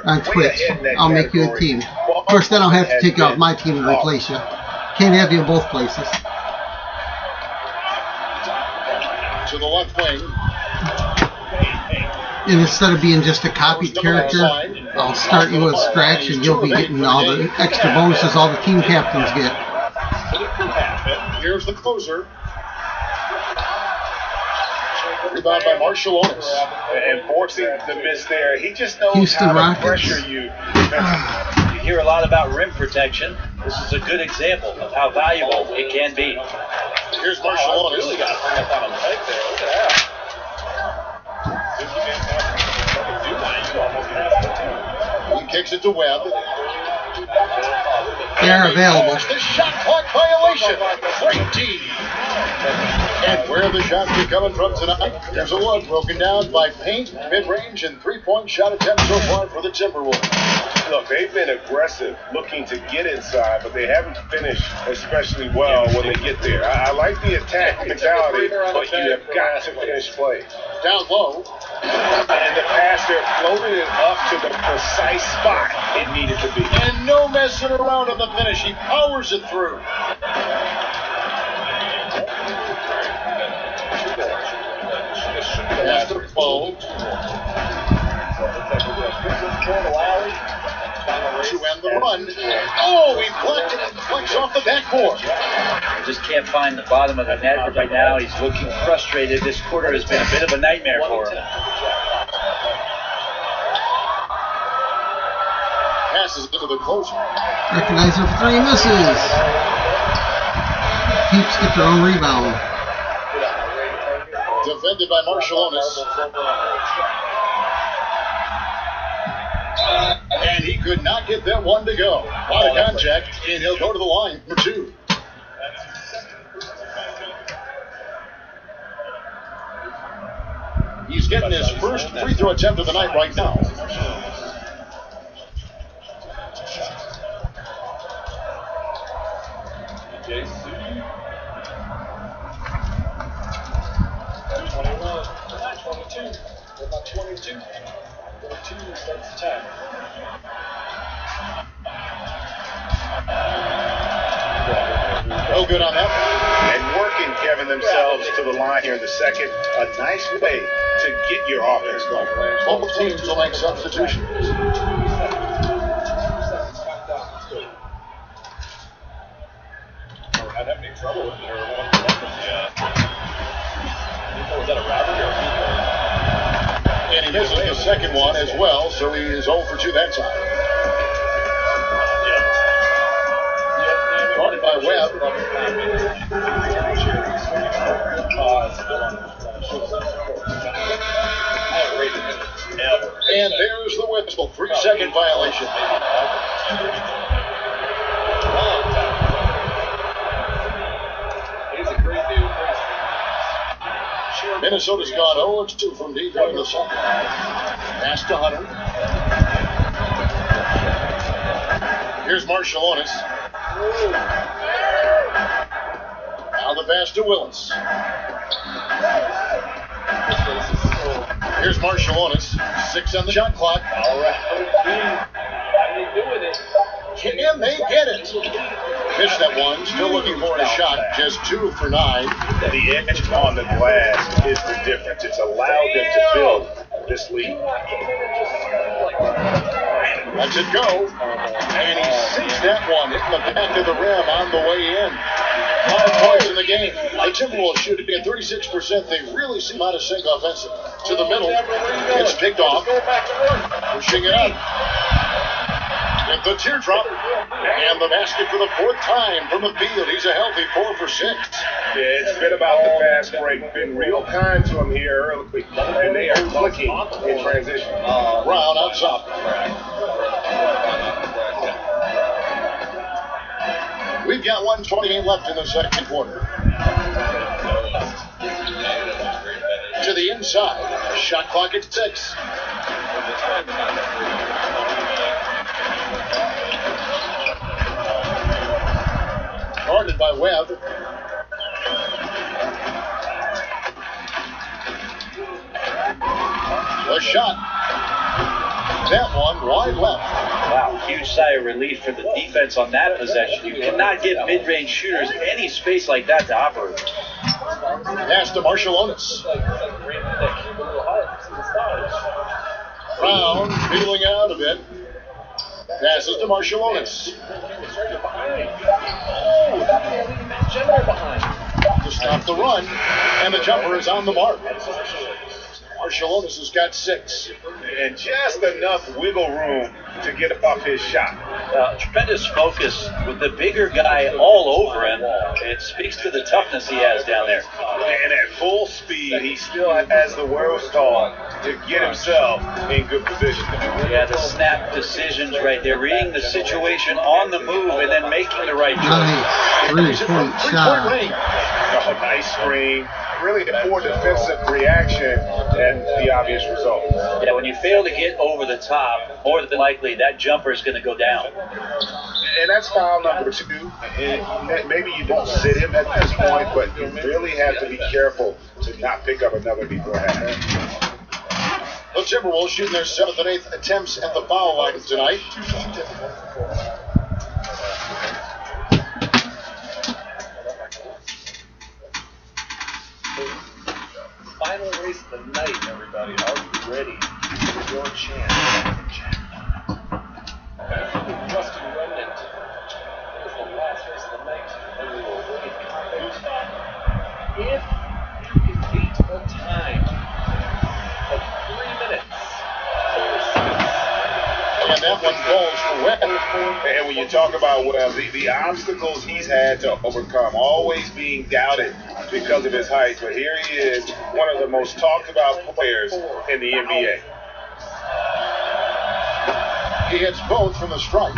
[SPEAKER 5] on Twitch. I'll make you a team. Of course, then I'll have to take you off my team and replace you. Can't have you in both places.
[SPEAKER 1] To the left wing.
[SPEAKER 5] And instead of being just a copied character, I'll start you with scratch, and you'll be getting all the extra bonuses all the team captains get.
[SPEAKER 1] Here's the closer. Rebound by Marshallonis.
[SPEAKER 9] And forcing the miss there. He just knows
[SPEAKER 5] Houston
[SPEAKER 9] how to
[SPEAKER 5] Rockets.
[SPEAKER 9] pressure you.
[SPEAKER 7] You hear a lot about rim protection. This is a good example of how valuable it can be.
[SPEAKER 1] Here's Marshallonis.
[SPEAKER 2] Really got hung up on a leg there. Look at that.
[SPEAKER 1] He kicks it to Webb.
[SPEAKER 5] They're available.
[SPEAKER 1] The shot clock violation. Great D. And where the shots are coming from tonight, there's a look broken down by paint, mid-range, and three-point shot attempts so far for the Timberwolves.
[SPEAKER 9] Look, they've been aggressive looking to get inside, but they haven't finished especially well when they get there. I like the attack mentality, but you have got to finish play.
[SPEAKER 1] Down low.
[SPEAKER 9] And the pass there floated it up to the precise spot it needed to be.
[SPEAKER 1] And no messing around on the finish. He powers it through. Pass to Bo. To end the run. Oh, he blocked it and flicks off the backboard.
[SPEAKER 7] Just can't find the bottom of the net right now. He's looking frustrated. This quarter has been a bit of a nightmare for him.
[SPEAKER 1] Passes it to the closer.
[SPEAKER 5] Recognizer for 3, misses. Peeps get their own rebound.
[SPEAKER 1] Defended by Marshallonis. And he could not get that one to go. Out of contact, and he'll go to the line for 2. He's getting his first free throw attempt of the night right now. No good on that.
[SPEAKER 9] And working, Kevin, themselves to the line here in the second. A nice way to get your offense going.
[SPEAKER 1] Both teams will make substitutions.
[SPEAKER 2] Not having any trouble with it. Was that a robbery or a field goal?
[SPEAKER 1] And he misses the second one as well, so he is 0 for 2 that time. Guarded by Webb. And there's the whistle. 3-second violation. Minnesota's gone 0-2 from deep in the second. Pass to Hunter. Here's Marshallonis. Now the pass to Willis. Here's Marshallonis. 6 on the shot clock.
[SPEAKER 2] All right. How you doing it?
[SPEAKER 1] Missed that one. Still looking for a shot. Just 2 for 9.
[SPEAKER 9] The edge on the glass is the difference. It's allowed them to build this lead.
[SPEAKER 1] Lets it go. And he sinks that one. Hitting the back of the rim on the way in. 5 points in the game. The Timberwolves shooting at 36%. They really seem out of sync offensive. To the middle. It's picked off. Pushing it up. With the teardrop. And the basket for the 4th time from the field. He's a healthy 4 for 6.
[SPEAKER 9] Yeah, it's been about the fast break. Been real kind to him here early. And they are clicking in transition.
[SPEAKER 1] Brown on top. We've got 1:28 left in the second quarter. To the inside. Shot clock at 6. Guarded by Webb. The shot. That one wide left.
[SPEAKER 7] Wow, huge sigh of relief for the defense on that possession. You cannot give mid-range shooters any space like that to operate.
[SPEAKER 1] Pass to Marshallonis. Brown feeling out a bit. Passes to Marshallonis. To stop the run, and the jumper is on the mark. Marshallonis has got 6.
[SPEAKER 9] And just enough wiggle room to get off his shot.
[SPEAKER 7] Tremendous focus with the bigger guy all over him. It speaks to the toughness he has down there.
[SPEAKER 9] And at full speed, he still has the wherewithal to get himself in good position.
[SPEAKER 7] Yeah, the snap decisions right there, reading the situation on the move and then making the right choice.
[SPEAKER 5] Nice 3-point shot.
[SPEAKER 9] Oh, nice screen. Really a poor defensive reaction and the obvious result.
[SPEAKER 7] Yeah, when you fail to get over the top, more than likely that jumper is going to go down.
[SPEAKER 9] And that's foul number 2. And maybe you don't sit him at this point, but you really have to be careful to not pick up another deep half.
[SPEAKER 1] The Timberwolves shooting their 7th and 8th attempts at the foul line tonight.
[SPEAKER 2] Final race of the night, everybody. Are you ready for your chance? Justin Remnant is the last race of the night, and we will win it. If you can beat a time of 3 minutes,
[SPEAKER 1] and that one falls for Webb.
[SPEAKER 9] And when you talk about the obstacles he's had to overcome, always being doubted because of his height, but here he is, one of the most talked about players in the NBA.
[SPEAKER 1] He hits both from the stripe.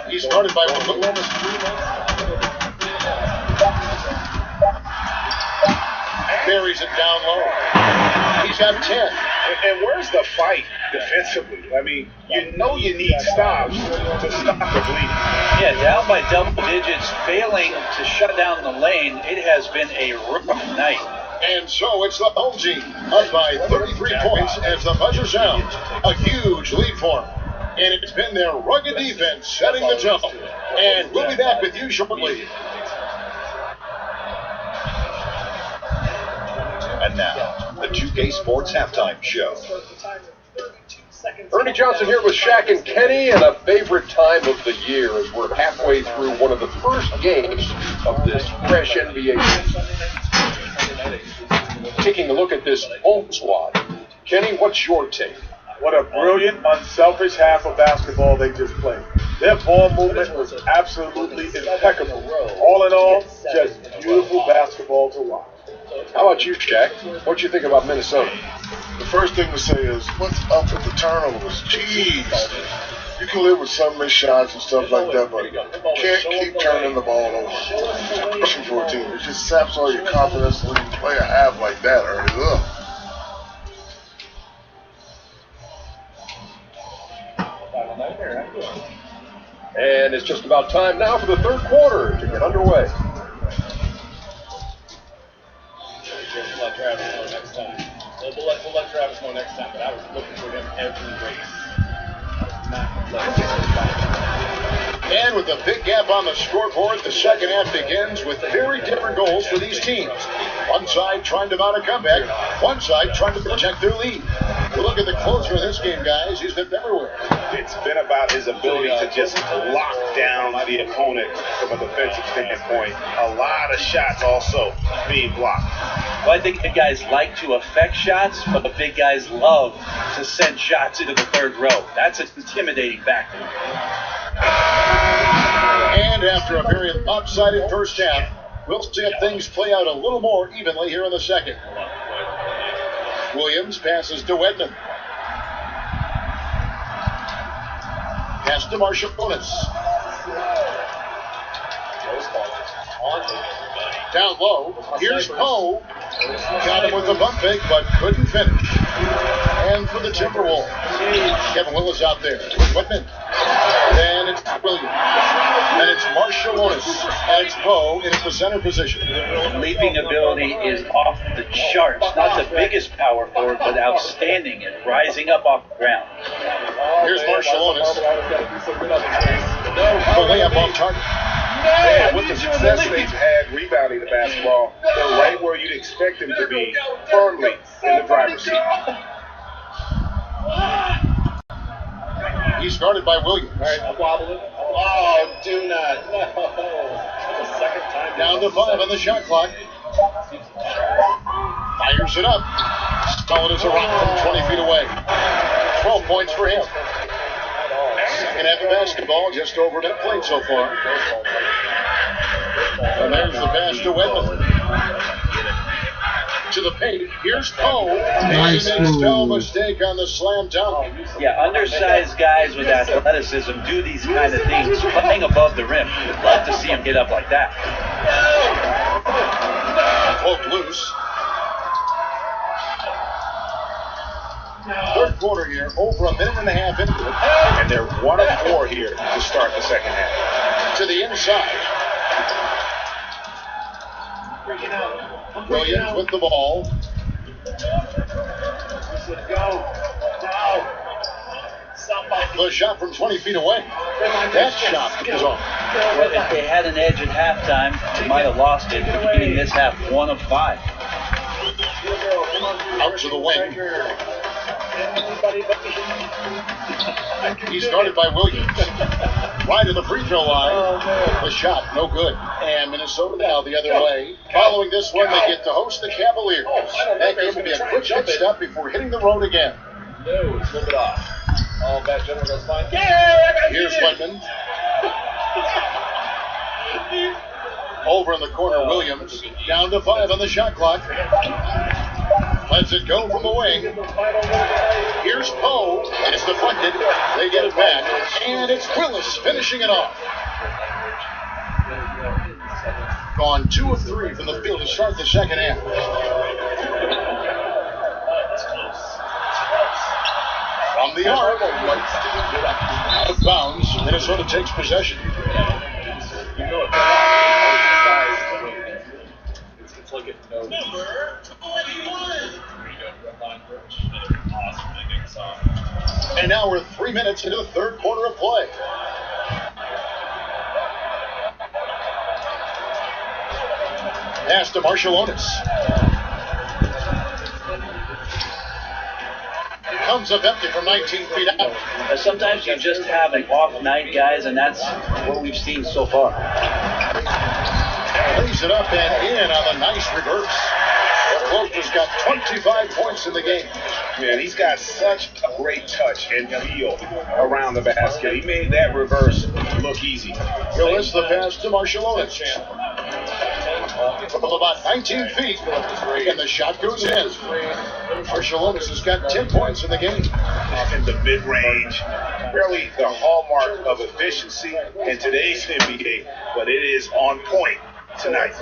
[SPEAKER 1] He's guarded by buries it down low. He's got 10.
[SPEAKER 9] And where's the fight defensively? I mean, you know you need stops to stop the bleeding.
[SPEAKER 7] Yeah, down by double digits, failing to shut down the lane. It has been a rough night.
[SPEAKER 1] And so it's the home team up by 33 points as the buzzer sounds. A huge lead for them. And it's been their rugged defense setting the tone. And we'll be back with you shortly. And now, the 2K Sports Halftime Show.
[SPEAKER 2] Ernie Johnson here with Shaq and Kenny, and a favorite time of the year as we're halfway through one of the first games of this fresh NBA season. Taking a look at this home squad. Kenny, what's your take?
[SPEAKER 4] What a brilliant, unselfish half of basketball they just played. Their ball movement was absolutely impeccable. All in all, just beautiful basketball to watch.
[SPEAKER 2] How about you, Shaq? What do you think about Minnesota?
[SPEAKER 3] The first thing to say is, what's up with the turnovers? Jeez. You can live with some missed shots and stuff like that, but you can't keep turning the ball over. Especially for a team. It just saps all your confidence when you play a half like that early. Ugh.
[SPEAKER 2] And it's just about time now for the third quarter to get underway.
[SPEAKER 10] We'll let Travis know next time, but I was looking for him every race. Not letting him.
[SPEAKER 1] And with a big gap on the scoreboard, the second half begins with very different goals for these teams. One side trying to mount a comeback, one side trying to protect their lead. We'll look at the closer of this game, guys. He's been everywhere.
[SPEAKER 9] It's been about his ability to just lock down the opponent from a defensive standpoint. A lot of shots also being blocked.
[SPEAKER 7] Well, I think the guys like to affect shots, but the big guys love to send shots into the third row. That's an intimidating factor.
[SPEAKER 1] And after a very lopsided first half, we'll see if things play out a little more evenly here in the second. Williams passes to Wedman. Pass to Marciulionis. Down low, here's Poe. Got him with a bump fake, but couldn't finish. And for the Timberwolves, Kevin Willis out there with Whitman. Then it's Williams. And it's Marciulionis. And it's Poe in the center position.
[SPEAKER 7] Leaping ability is off the charts. Not the biggest power forward, but outstanding at rising up off the ground.
[SPEAKER 1] Here's Marciulionis. The layup off target.
[SPEAKER 9] And with the success they've had rebounding the basketball, they're right where you'd expect them to be, firmly in the driver's seat.
[SPEAKER 1] He's guarded by Williams.
[SPEAKER 10] All right, I'll wobble it. Oh, do not. No. That's the second time.
[SPEAKER 1] Down to 5 on the shot clock. Fires it up. Solid as a rock from 20 feet away. 12 points for him. Second half of basketball, just over a minute played so far. And there's the pass to Wedman. To the paint. Here's Poe.
[SPEAKER 5] Nice
[SPEAKER 1] He makes no
[SPEAKER 5] move.
[SPEAKER 1] mistake on the slam dunk.
[SPEAKER 7] Yeah, undersized guys with athleticism do these kind of things, playing above the rim. You'd love to see him get up like that.
[SPEAKER 1] Poked loose. Third quarter here, over a minute and a half into it.
[SPEAKER 9] And they're 1 of 4 here to start the second half.
[SPEAKER 1] To the inside. Williams with the ball. The shot from 20 feet away. That shot is off.
[SPEAKER 7] Well, if they had an edge at halftime, they might have lost it, beginning this half 1 of 5.
[SPEAKER 1] Out to the wing. He's guarded by Williams. Right to the free throw line. The shot, no good. And Minnesota now the other way. Following this one, they get to host the Cavaliers. That game will be a quick pit stop before hitting the road again.
[SPEAKER 10] No, it's a little bit off. All bad general goes fine.
[SPEAKER 1] Here's Whitman. Over in the corner, Williams. Down to 5 on the shot clock. Lets it go from the wing. Here's Poe. It's deflected. They get it back. And it's Willis finishing it off. Gone 2 of 3 from the field to start the second half. From the arc. Out of bounds. Minnesota takes possession.
[SPEAKER 10] It's like a no.
[SPEAKER 1] And now we're 3 minutes into the third quarter of play. Pass to Marciulionis. Comes up empty from 19 feet out.
[SPEAKER 7] Sometimes you just have an off night, guys, and that's what we've seen so far.
[SPEAKER 1] Lays it up and in on the nice reverse. Wolf's got 25 points in the game.
[SPEAKER 9] Man, he's got such a great touch and feel around the basket. He made that reverse look easy.
[SPEAKER 1] Willis the pass to Marciulionis. From about 19 feet, and the shot goes in. Marciulionis has got 10 points in the game.
[SPEAKER 9] In the mid-range, really the hallmark of efficiency in today's NBA, but it is on point tonight.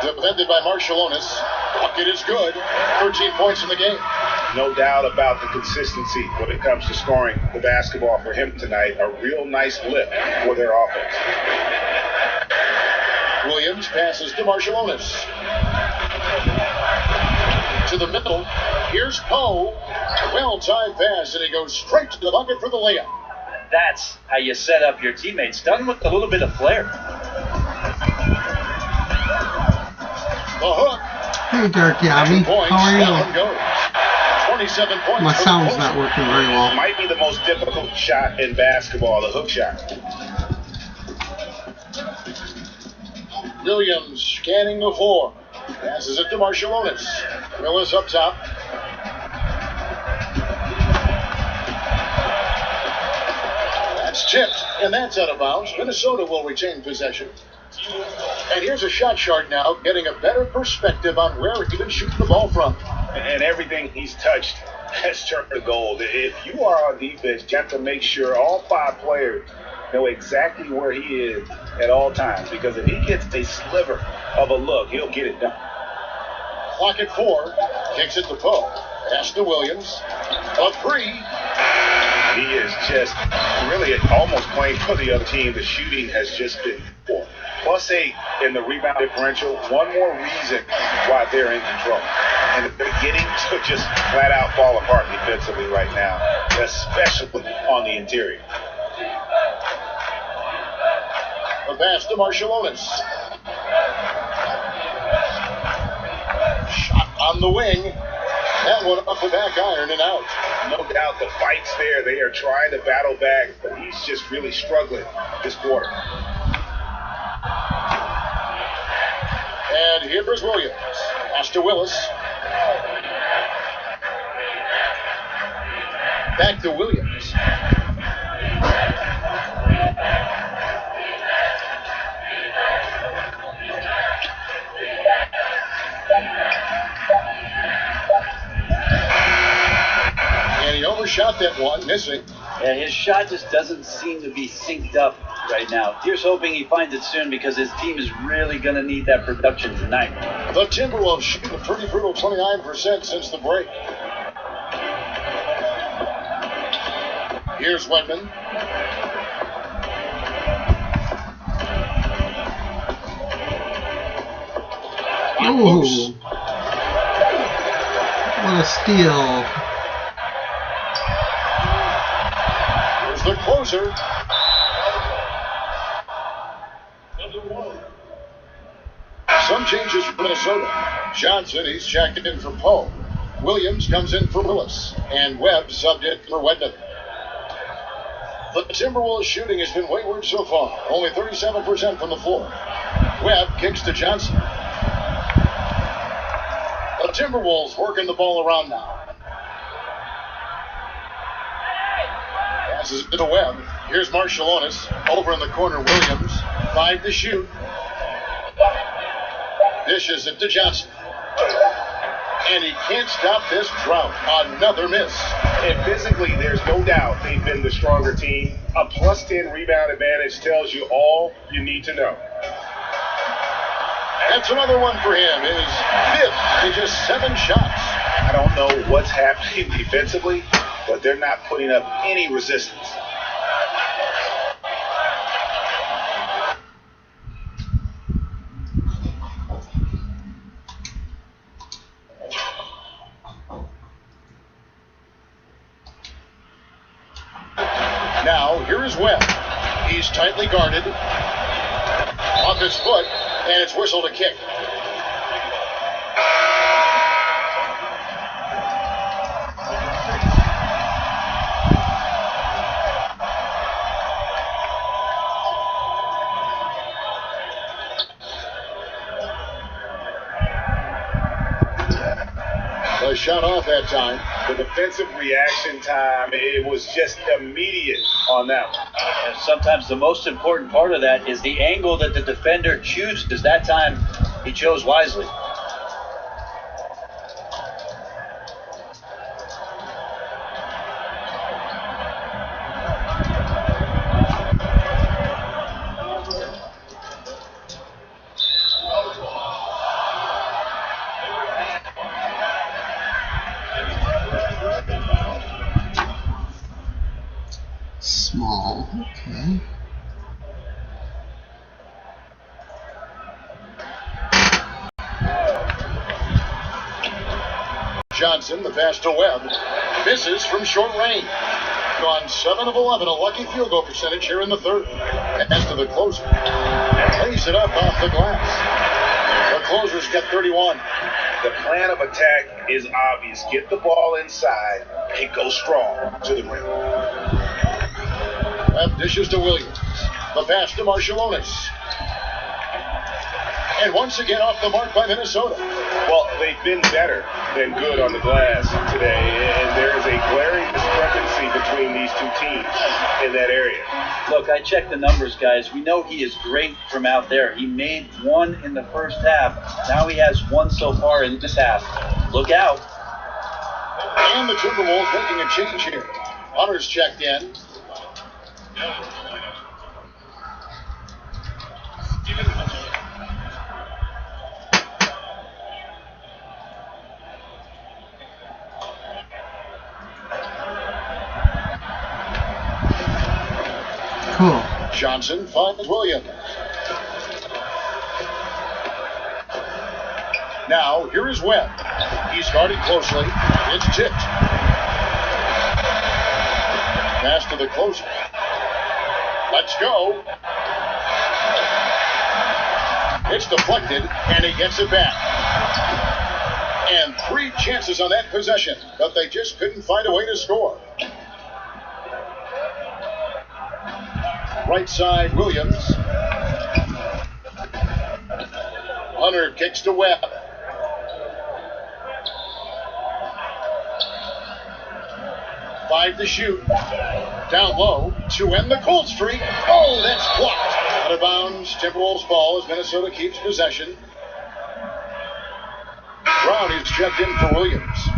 [SPEAKER 1] Defended by Marciulionis. Bucket is good. 13 points in the game.
[SPEAKER 9] No doubt about the consistency when it comes to scoring the basketball for him tonight. A real nice lift for their offense.
[SPEAKER 1] Williams passes to Marshallonis. To the middle. Here's Poe. Well-timed pass, and he goes straight to the bucket for the layup.
[SPEAKER 7] That's how you set up your teammates. Done with a little bit of flair.
[SPEAKER 1] The hook.
[SPEAKER 5] Hey, Dirk Yami. How are you?
[SPEAKER 1] 27 points.
[SPEAKER 5] My sound's not working very well.
[SPEAKER 9] Might be the most difficult shot in basketball, the hook shot.
[SPEAKER 1] Williams scanning the floor. Passes it to Marshallonis. Willis up top. That's tipped, and that's out of bounds. Minnesota will retain possession. And here's a shot chart now, getting a better perspective on where he can shoot the ball from.
[SPEAKER 9] And everything he's touched has turned to gold. If you are on defense, you have to make sure all 5 players know exactly where he is at all times, because if he gets a sliver of a look, he'll get it done.
[SPEAKER 1] Clock at 4. Kicks it to Poe. Pass to Williams. A 3.
[SPEAKER 9] He is just really almost playing for the other team. The shooting has just been poor. +8 in the rebound differential. One more reason why they're in control. And they're beginning to just flat out fall apart defensively right now, especially on the interior.
[SPEAKER 1] A pass to Marshallonis. Shot on the wing. That one off the back iron and out.
[SPEAKER 9] No doubt the fight's there. They are trying to battle back, but he's just really struggling this quarter.
[SPEAKER 1] And here's Williams. Pass to Willis. Back to Williams. And he overshot that one, missing.
[SPEAKER 7] Yeah, his shot just doesn't seem to be synced up right now. Here's hoping he finds it soon, because his team is really going to need that production tonight.
[SPEAKER 1] The Timberwolves shooting a pretty brutal 29% since the break. Here's Wedman.
[SPEAKER 5] Ooh. What a steal.
[SPEAKER 1] Here's the closer. Some changes for Minnesota. Johnson, he's checked in for Poe. Williams comes in for Willis. And Webb subbed in for Wedman. The Timberwolves shooting has been wayward so far. Only 37% from the floor. Webb kicks to Johnson. The Timberwolves working the ball around now. Passes it to Webb. Here's Marshallonis. Over in the corner, Williams. 5 to shoot. Dishes it to Johnson. And he can't stop this drought. Another miss.
[SPEAKER 9] And physically, there's no doubt they've been the stronger team. A +10 rebound advantage tells you all you need to know.
[SPEAKER 1] That's another one for him. His 5th in just 7 shots.
[SPEAKER 9] I don't know what's happening defensively, but they're not putting up any resistance.
[SPEAKER 1] Now, here is Webb. He's tightly guarded. Off his foot, and it's whistled a kick. A shot off that time.
[SPEAKER 9] The defensive reaction time, it was just immediate on that one.
[SPEAKER 7] And sometimes the most important part of that is the angle that the defender chooses. That time, he chose wisely.
[SPEAKER 5] Small. Okay.
[SPEAKER 1] Johnson, the pass to Webb. Misses from short range. Gone 7 of 11, a lucky field goal percentage here in the third. Pass to the closer. And lays it up off the glass. The closer's got 31.
[SPEAKER 9] The plan of attack is obvious. Get the ball inside and go strong to the rim.
[SPEAKER 1] Webb dishes to Williams. The pass to Marciulionis. And once again off the mark by Minnesota.
[SPEAKER 9] Well, they've been better than good on the glass today, and there is a glaring discrepancy between these two teams in that area.
[SPEAKER 7] Look, I checked the numbers, guys. We know he is great from out there. He made 1 in the first half. Now he has 1 so far in this half. Look out.
[SPEAKER 1] And the Timberwolves making a change here. Hunter's checked in.
[SPEAKER 5] Cool.
[SPEAKER 1] Johnson finds Williams. Now, here is Webb. He's guarded closely. It's tipped. Pass to the closer. Let's go. It's deflected, and he gets it back. And 3 chances on that possession, but they just couldn't find a way to score. Right side, Williams. Hunter kicks to Webb. Five to shoot. Down low to end the cold streak. Oh, that's blocked. Out of bounds. Timberwolves ball as Minnesota keeps possession. Brown is checked in for Williams.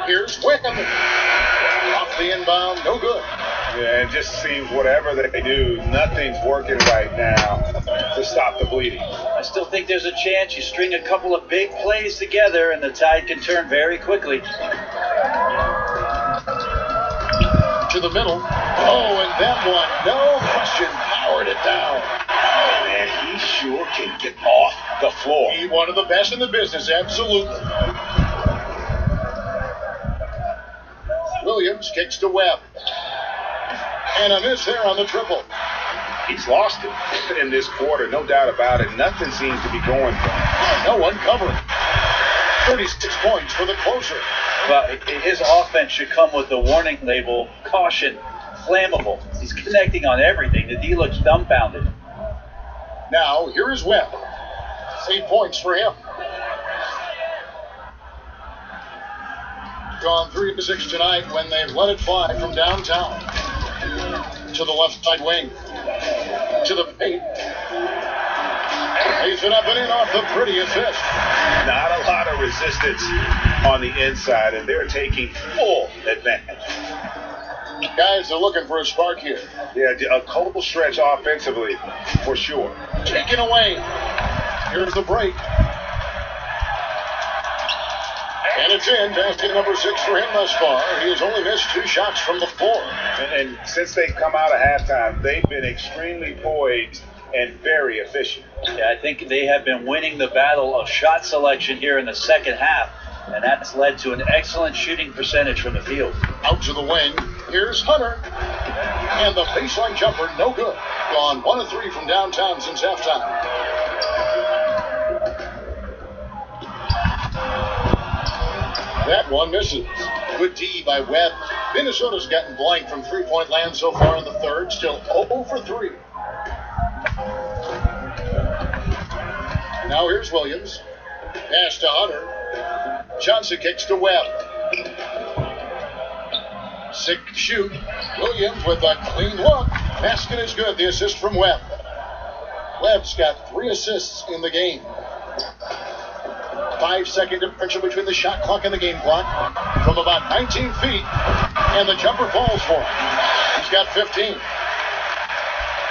[SPEAKER 1] Here's Wickham. Off the inbound, no good.
[SPEAKER 9] Yeah, it just seems whatever they do, nothing's working right now to stop the bleeding.
[SPEAKER 7] I still think there's a chance you string a couple of big plays together and the tide can turn very quickly.
[SPEAKER 1] To the middle. Oh, and that one, no question, powered it down.
[SPEAKER 9] Man, he sure can get off the floor.
[SPEAKER 1] He's one of the best in the business, absolutely. Williams kicks to Webb. And a miss there on the triple.
[SPEAKER 9] He's lost it in this quarter, no doubt about it. Nothing seems to be going for him.
[SPEAKER 1] No one covering. 36 points for the closer.
[SPEAKER 7] But his offense should come with the warning label, caution, flammable. He's connecting on everything. The D looks dumbfounded.
[SPEAKER 1] Now, here is Webb. 8 points for him. Gone 3 of 6 tonight when they've let it fly from downtown. To the left side wing. To the paint. Lays it up and in off the pretty assist.
[SPEAKER 9] Not a lot of resistance on the inside, and they're taking full advantage.
[SPEAKER 1] Guys are looking for a spark here.
[SPEAKER 9] Yeah, a cold stretch offensively, for sure.
[SPEAKER 1] Taken away. Here's the break. And it's in. Basket number 6 for him thus far. He has only missed 2 shots from the floor.
[SPEAKER 9] And since they've come out of halftime, they've been extremely poised and very efficient.
[SPEAKER 7] Yeah, I think they have been winning the battle of shot selection here in the second half, and that's led to an excellent shooting percentage from the field.
[SPEAKER 1] Out to the wing. Here's Hunter. And the baseline jumper, no good. Gone 1 of 3 from downtown since halftime. That one misses. Good D by Webb. Minnesota's gotten blank from 3-point land so far in the third. Still 0 for 3. Now here's Williams. Pass to Hunter. Johnson kicks to Webb. 6 shoot. Williams with a clean look. Basket is good. The assist from Webb. Webb's got 3 assists in the game. 5-second differential between the shot clock and the game clock from about 19 feet, and the jumper falls for him. He's got 15.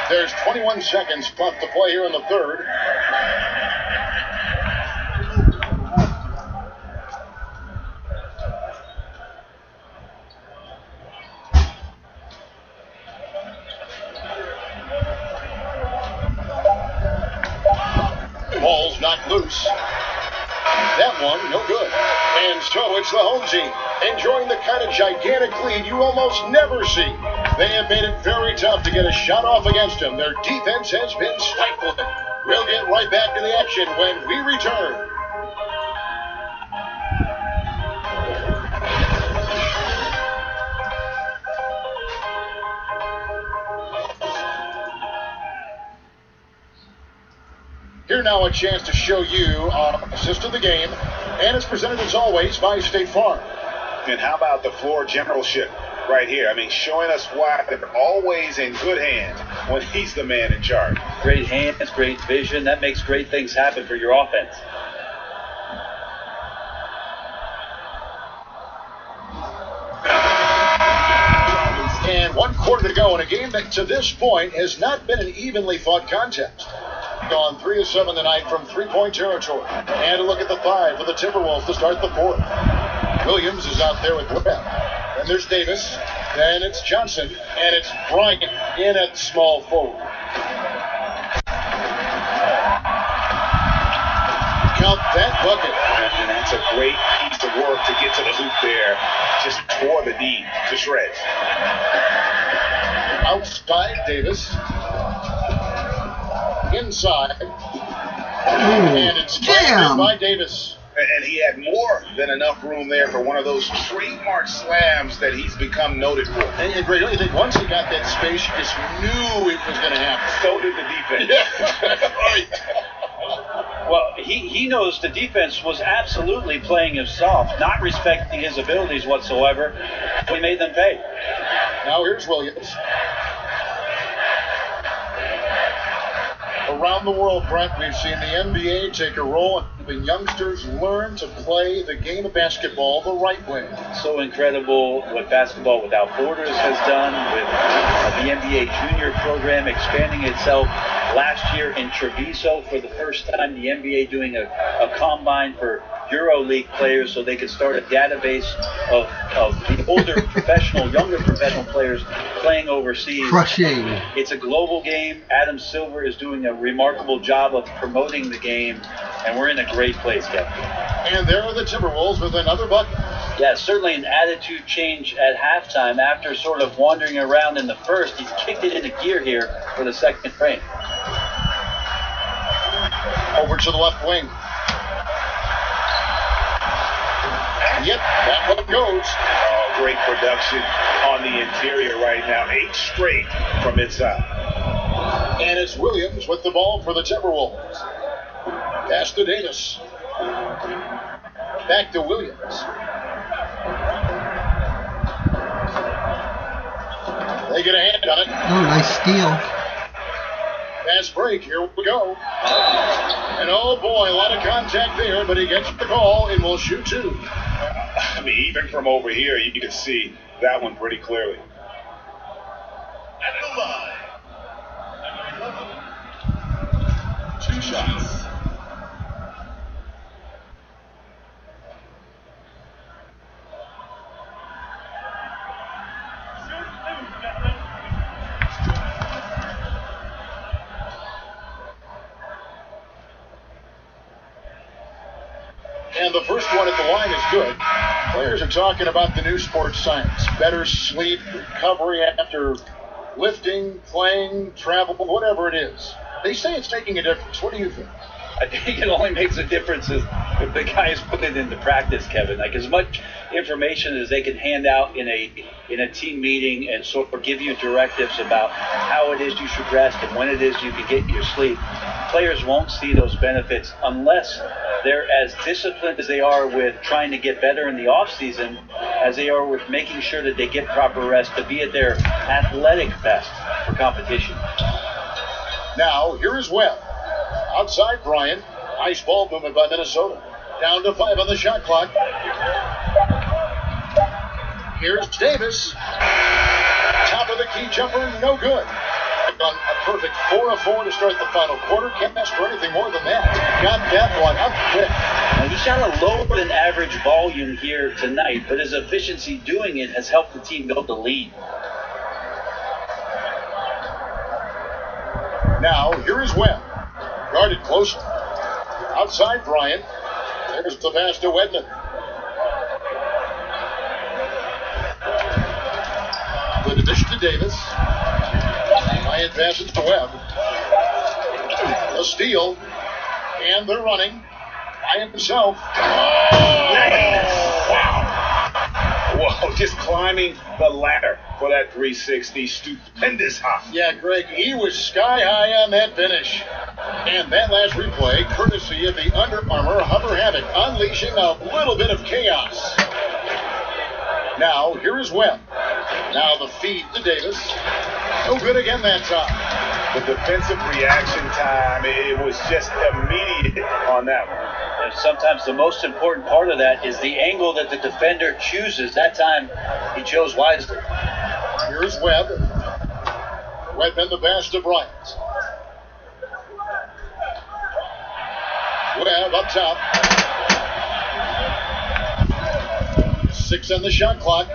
[SPEAKER 1] There's 21 seconds left to play here in the third. loose. That one, no good. And so it's the home team, enjoying the kind of gigantic lead you almost never see. They have made it very tough to get a shot off against them. Their defense has been stifling. We'll get right back to the action when we return. Here now a chance to show you our assist of the game, and it's presented as always by State Farm.
[SPEAKER 9] And how about the floor generalship right here? I mean, showing us why they're always in good hands when he's the man in charge.
[SPEAKER 7] Great hands, great vision. That makes great things happen for your offense.
[SPEAKER 1] And 1 quarter to go in a game that to this point has not been an evenly fought contest. Gone 3 of 7 tonight from three-point territory. And a look at the 5 for the Timberwolves to start the 4th. Williams is out there with Webb. Then there's Davis. Then it's Johnson. And it's Bryant in at small forward. Count that bucket.
[SPEAKER 9] And that's a great piece of work to get to the hoop there. Just tore the D to shreds.
[SPEAKER 1] Outside Davis. Inside. And it's jammed by Davis.
[SPEAKER 9] And he had more than enough room there for one of those trademark slams that he's become noted for.
[SPEAKER 1] And Greg, don't you think once he got that space, you just knew it was going to happen?
[SPEAKER 9] So did the defense.
[SPEAKER 1] Yeah. Right.
[SPEAKER 7] Well, he knows the defense was absolutely playing him soft, not respecting his abilities whatsoever. We made them pay.
[SPEAKER 1] Now here's Williams. Around the world, Brent, we've seen the NBA take a role in helping youngsters learn to play the game of basketball the right way.
[SPEAKER 7] So incredible what Basketball Without Borders has done with the NBA Junior program expanding itself. Last year in Treviso, for the first time, the NBA doing a combine for EuroLeague players so they could start a database of the older younger professional players playing overseas.
[SPEAKER 5] Crushing.
[SPEAKER 7] It's a global game. Adam Silver is doing a remarkable job of promoting the game, and we're in a great place, Kevin.
[SPEAKER 1] And there are the Timberwolves with another bucket.
[SPEAKER 7] Yeah, certainly an attitude change at halftime. After sort of wandering around in the first, he's kicked it into gear here for the second frame.
[SPEAKER 1] Over to the left wing. Yep, that one goes.
[SPEAKER 9] Oh, great production on the interior right now. 8 straight from inside.
[SPEAKER 1] And it's Williams with the ball for the Timberwolves. Pass to Davis. Back to Williams. They get a hand on it.
[SPEAKER 5] Oh, nice steal.
[SPEAKER 1] Fast break, here we go. And oh boy, a lot of contact there, but he gets the call and will shoot 2.
[SPEAKER 9] I mean, even from over here, you can see that one pretty clearly.
[SPEAKER 10] At the line. 2 shots.
[SPEAKER 1] And the first one at the line is good. Players are talking about the new sports science. Better sleep, recovery after lifting, playing, travel, whatever it is. They say it's making a difference. What do you think?
[SPEAKER 7] I think it only makes a difference if the guys put it into practice, Kevin. Like as much information as they can hand out in a team meeting and sort of give you directives about how it is you should rest and when it is you can get your sleep. Players won't see those benefits unless they're as disciplined as they are with trying to get better in the off season as they are with making sure that they get proper rest to be at their athletic best for competition.
[SPEAKER 1] Now, here is Webb. Outside Bryant. Nice ball movement by Minnesota. Down to 5 on the shot clock. Here's Davis. Top of the key jumper, no good. On a perfect 4 of 4 to start the final quarter. Can't ask for anything more than that. Got that one up quick.
[SPEAKER 7] Now, he shot a lower than average volume here tonight, but his efficiency doing it has helped the team build the lead.
[SPEAKER 1] Now, here is Webb. Guarded closely. Outside Bryant. There's the pass to Wedman. The dish to Davis. Bryant passes to Webb. A steal. And they're running by himself. Oh!
[SPEAKER 9] Wow. Whoa, just climbing the ladder for that 360. Stupendous hop.
[SPEAKER 1] Yeah, Greg, he was sky high on that finish. And that last replay, courtesy of the Under Armour Hover Havoc, unleashing a little bit of chaos. Now, here is Webb. Now the feed to Davis. No good again that time.
[SPEAKER 9] The defensive reaction time, it was just immediate on that one.
[SPEAKER 7] And sometimes the most important part of that is the angle that the defender chooses. That time, he chose wisely.
[SPEAKER 1] Here's Webb. Webb in the pass to Bryant. Webb up top. 6 on the shot clock.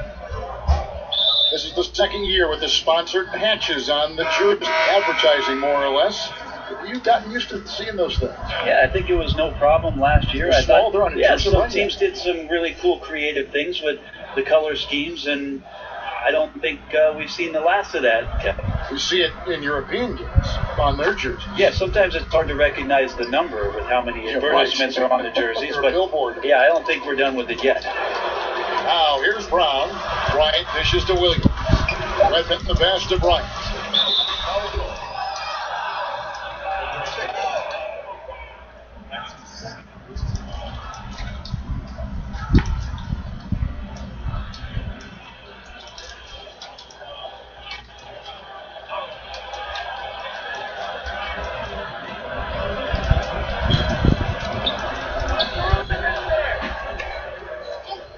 [SPEAKER 1] This is the second year with the sponsored patches on the jersey, advertising more or less. You've gotten used to seeing those things.
[SPEAKER 7] Yeah, I think it was no problem last year.
[SPEAKER 1] I thought,
[SPEAKER 7] some teams did some really cool creative things with the color schemes, and I don't think we've seen the last of that, Kevin.
[SPEAKER 1] We see it in European games on their jerseys.
[SPEAKER 7] Yeah, sometimes it's hard to recognize the number with how many advertisements are on the jerseys, but
[SPEAKER 1] billboard.
[SPEAKER 7] Yeah, I don't think we're done with it yet.
[SPEAKER 1] Now, here's Brown. Bryant dishes to Williams. Redmond the pass to Bryant.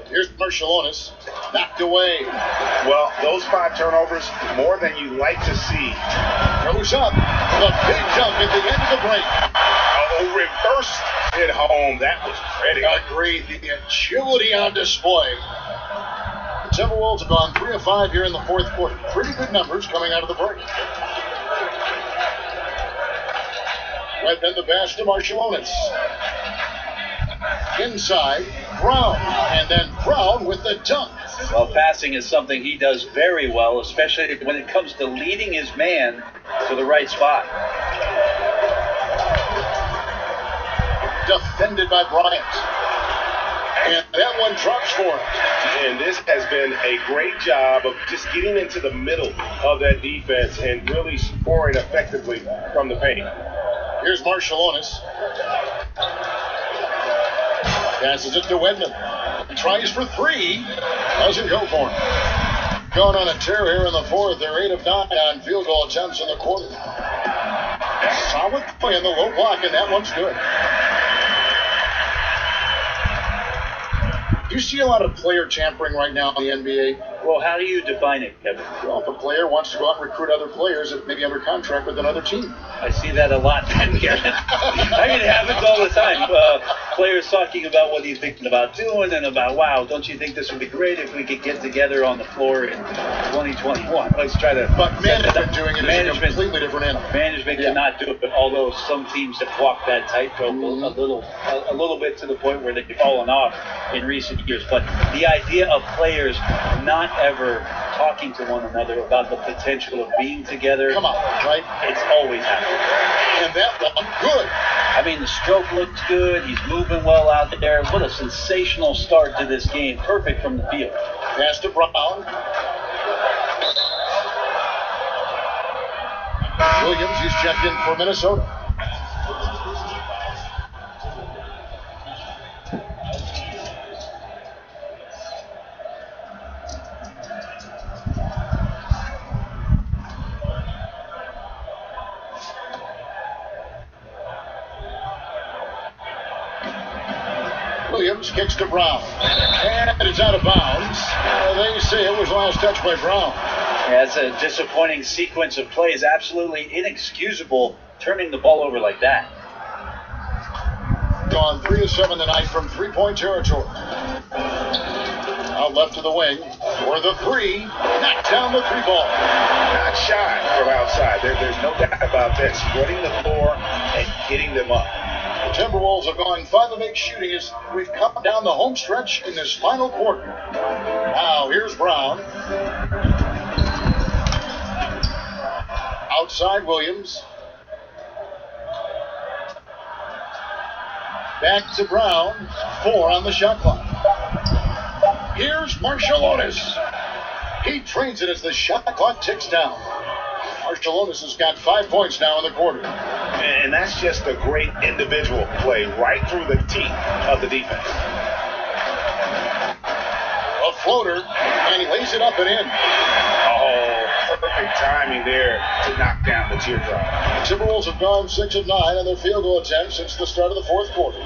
[SPEAKER 1] Here's Marciulionis, knocked away.
[SPEAKER 9] Well, those 5 turnovers, more than you like to see.
[SPEAKER 1] Goes up, the big jump at the end of the break.
[SPEAKER 9] Oh, reversed it home. That was pretty.
[SPEAKER 1] Agreed, the agility on display. The Timberwolves have gone 3 of 5 here in the fourth quarter. Pretty good numbers coming out of the break. Right then the pass to Marciulionis. Inside, Brown, and then Brown with the dunk.
[SPEAKER 7] Well, passing is something he does very well, especially when it comes to leading his man to the right spot.
[SPEAKER 1] Defended by Bryant. And that one drops for him.
[SPEAKER 9] And this has been a great job of just getting into the middle of that defense and really scoring effectively from the paint.
[SPEAKER 1] Here's Marciulionis. Passes it to Wedman. Tries for 3. Doesn't go for him. Going on a tear here in the fourth. They're 8 of 9 on field goal attempts in the quarter. Solid play in the low block, and that one's good. Do you see a lot of player tampering right now in the NBA?
[SPEAKER 7] Well, how do you define it, Kevin?
[SPEAKER 1] Well, if a player wants to go out and recruit other players that may be under contract with another team.
[SPEAKER 7] I see that a lot, Kevin. I mean, it happens all the time. Players talking about what he's thinking about doing and about, wow, don't you think this would be great if we could get together on the floor in 2021? Let's try to.
[SPEAKER 1] But management doing it is a completely different animal.
[SPEAKER 7] Management cannot do it, but although some teams have walked that tightrope a little bit to the point where they've fallen off in recent years. But the idea of players not ever talking to one another about the potential of being together.
[SPEAKER 1] Come on, right?
[SPEAKER 7] It's always happening.
[SPEAKER 1] And that one, good.
[SPEAKER 7] I mean, the stroke looks good. He's moving well out there. What a sensational start to this game. Perfect from the field.
[SPEAKER 1] Pass to Brown. Williams, he's checked in for Minnesota. Williams kicks to Brown. And it's out of bounds. They say it was last touch by Brown.
[SPEAKER 7] Yeah, it's a disappointing sequence of plays. Absolutely inexcusable turning the ball over like that.
[SPEAKER 1] Gone 3 of 7 tonight from 3-point territory. Out left to the wing for the 3. Knocked down the 3 ball.
[SPEAKER 9] Not shy from outside. There's no doubt about that. Spreading the floor and getting them up.
[SPEAKER 1] Timberwolves have gone 5 of 8 shooting as we've come down the home stretch in this final quarter. Now here's Brown. Outside Williams. Back to Brown. 4 on the shot clock. Here's Marshall Otis. He trains it as the shot clock ticks down. Marshall Otis has got 5 points now in the quarter.
[SPEAKER 9] And that's just a great individual play right through the teeth of the defense.
[SPEAKER 1] A floater, and he lays it up and in.
[SPEAKER 9] Oh, perfect timing there to knock down the teardrop.
[SPEAKER 1] Timberwolves have gone 6 of 9 on their field goal attempts since the start of the fourth quarter.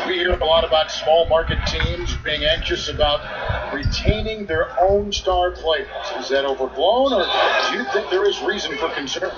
[SPEAKER 1] We hear a lot about small market teams being anxious about retaining their own star players. Is that overblown, or do you think there is reason for concern?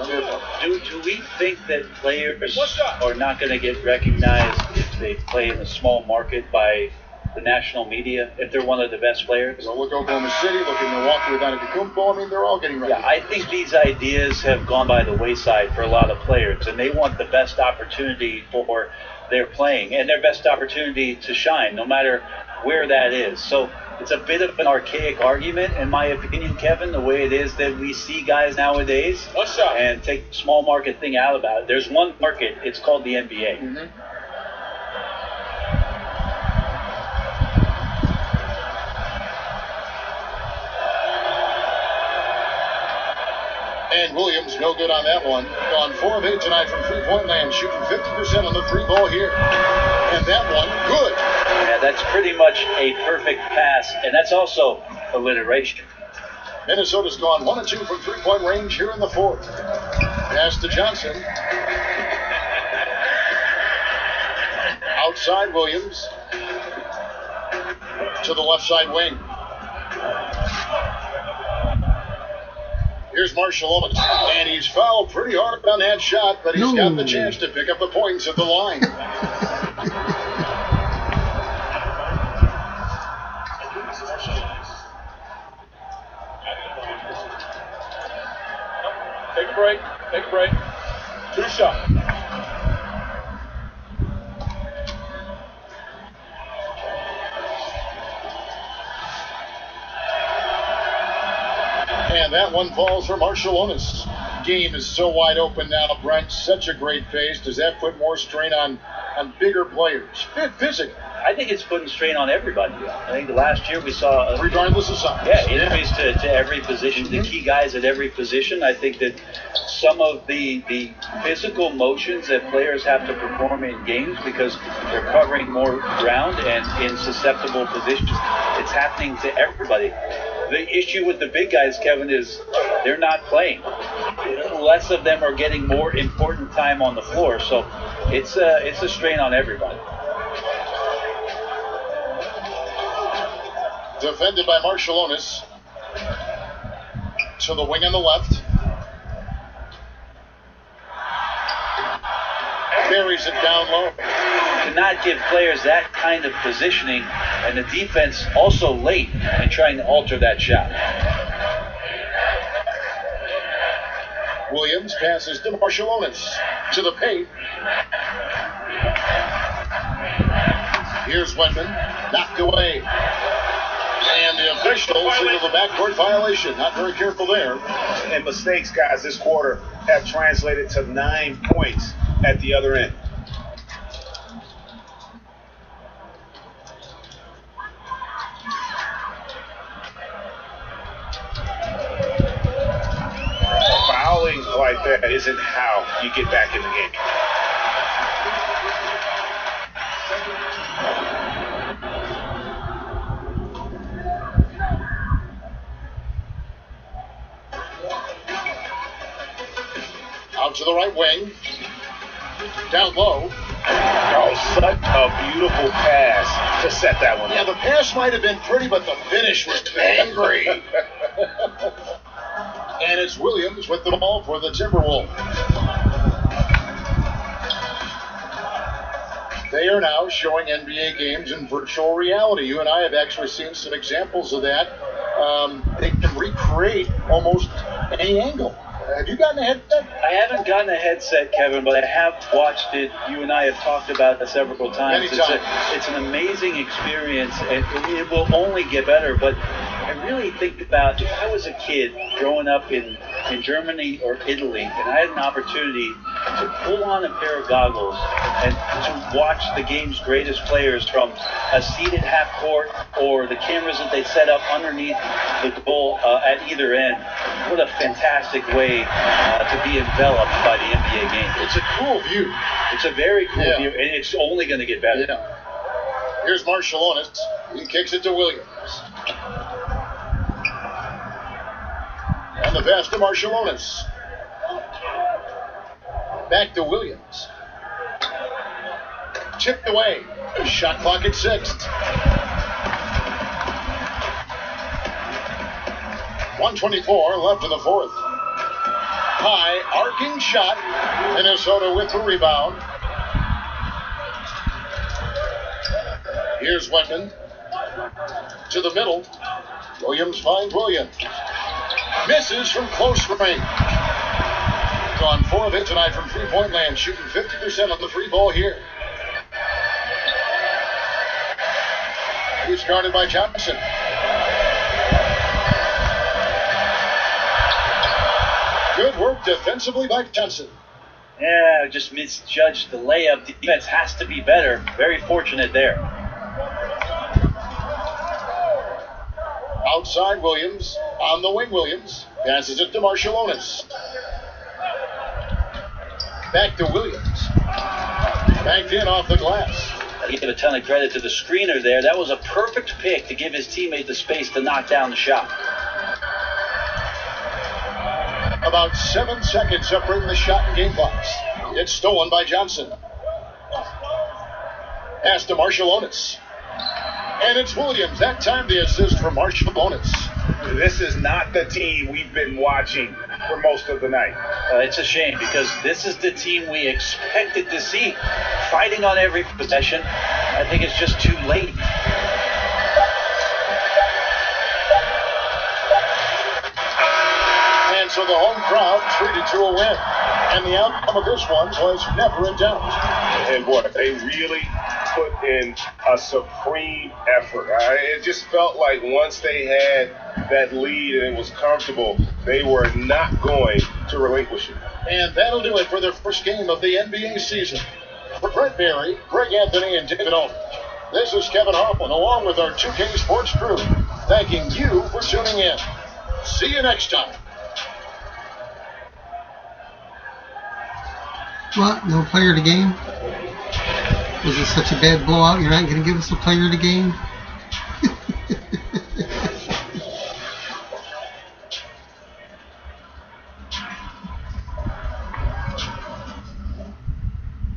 [SPEAKER 7] Do we think that players are not going to get recognized if they play in a small market by the national media, if they're one of the best players?
[SPEAKER 1] Well, look Oklahoma City, look at Milwaukee with Antetokounmpo. I mean, they're all getting recognized.
[SPEAKER 7] Yeah, I think these ideas have gone by the wayside for a lot of players, and they want the best opportunity for their playing and their best opportunity to shine, no matter where that is. So it's a bit of an archaic argument, in my opinion, Kevin, the way it is that we see guys nowadays. And take the small market thing out about it. There's one market, it's called the NBA.
[SPEAKER 1] Mm-hmm. And Williams, no good on that one. Gone 4 of 8 tonight from three-point land, shooting 50% on the 3-ball here. And that one, good.
[SPEAKER 7] Yeah, that's pretty much a perfect pass, and that's also alliteration.
[SPEAKER 1] Minnesota's gone 1 of 2 from three-point range here in the fourth. Pass to Johnson. Outside Williams. To the left side wing. Here's Marshall Otis, and he's fouled pretty hard on that shot, but he's got the chance to pick up the points at the line.
[SPEAKER 10] Take a break. Take a break. 2 shots.
[SPEAKER 1] And that one falls for Marshall Otis. Game is so wide open now, Brent. Such a great pace. Does that put more strain on bigger players? Physically.
[SPEAKER 7] I think it's putting strain on everybody. I think last year we saw
[SPEAKER 1] regardless of size.
[SPEAKER 7] Yeah, injuries to every position, the key guys at every position. I think that some of the physical motions that players have to perform in games because they're covering more ground and in susceptible positions, it's happening to everybody. The issue with the big guys, Kevin, is they're not playing. Less of them are getting more important time on the floor, so it's a strain on everybody.
[SPEAKER 1] Defended by Marshall Otis. To the wing on the left. Buries it down low.
[SPEAKER 7] To not give players that kind of positioning, and the defense also late in trying to alter that shot.
[SPEAKER 1] Williams passes to Marshall Otis. To the paint. Here's Wendman. Knocked away. And the officials signal the backcourt violation. Not very careful there.
[SPEAKER 9] And mistakes, guys, this quarter have translated to 9 points at the other end. Fouling like that isn't how you get back in the game.
[SPEAKER 1] Out to the right wing. Down low.
[SPEAKER 9] Oh, such a beautiful pass to set that one up.
[SPEAKER 1] Yeah, the pass might have been pretty, but the finish was angry. And it's Williams with the ball for the Timberwolves. They are now showing NBA games in virtual reality. You and I have actually seen some examples of that. They can recreate almost Any angle? Have you gotten a headset?
[SPEAKER 7] I haven't gotten a headset, Kevin, but I have watched it. You and I have talked about it several times. It's an amazing experience, and it will only get better. But I really think about if I was a kid growing up in Germany or Italy, and I had an opportunity to pull on a pair of goggles and to watch the game's greatest players from a seated half court or the cameras that they set up underneath the goal at either end. What a fantastic way to be enveloped by the NBA game.
[SPEAKER 1] It's a cool view.
[SPEAKER 7] It's a very cool view, and it's only going to get better.
[SPEAKER 1] Yeah. Here's Marshallonis. He kicks it to Williams. And the pass to Marshallonis. Back to Williams. Chipped away. Shot clock at 6. 1:24 left in the fourth. High arcing shot. Minnesota with the rebound. Here's Wendman. To the middle. Williams finds Williams. Misses from close range. Gone 4 of it tonight from three-point land, shooting 50% on the free ball here. He's guarded by Johnson. Good work defensively by Johnson.
[SPEAKER 7] Yeah, just misjudged the layup. The defense has to be better. Very fortunate there.
[SPEAKER 1] Outside Williams, on the wing Williams, passes it to Marshallonis. Back to Williams. Backed in off the glass.
[SPEAKER 7] I give a ton of credit to the screener there. That was a perfect pick to give his teammate the space to knock down the shot.
[SPEAKER 1] About 7 seconds separating the shot and game clocks. It's stolen by Johnson. Pass to Marshallonis. And it's Williams. That time the assist from Marshallonis.
[SPEAKER 9] This is not the team we've been watching for most of the night.
[SPEAKER 7] It's a shame because this is the team we expected to see fighting on every possession. I think it's just too late.
[SPEAKER 1] And so the home crowd treated to a win. And the outcome of this one was never in doubt.
[SPEAKER 9] And boy, they really put in a supreme effort. It just felt like once they had that lead and it was comfortable, they were not going to relinquish it.
[SPEAKER 1] And that'll do it for the first game of the NBA season. For Brett Berry, Greg Anthony, and David Aldridge, this is Kevin Hoffman along with our 2K Sports crew, thanking you for tuning in. See you next time.
[SPEAKER 5] What? No player of the game? Was it such a bad blowout? You're not going to give us a player of the game?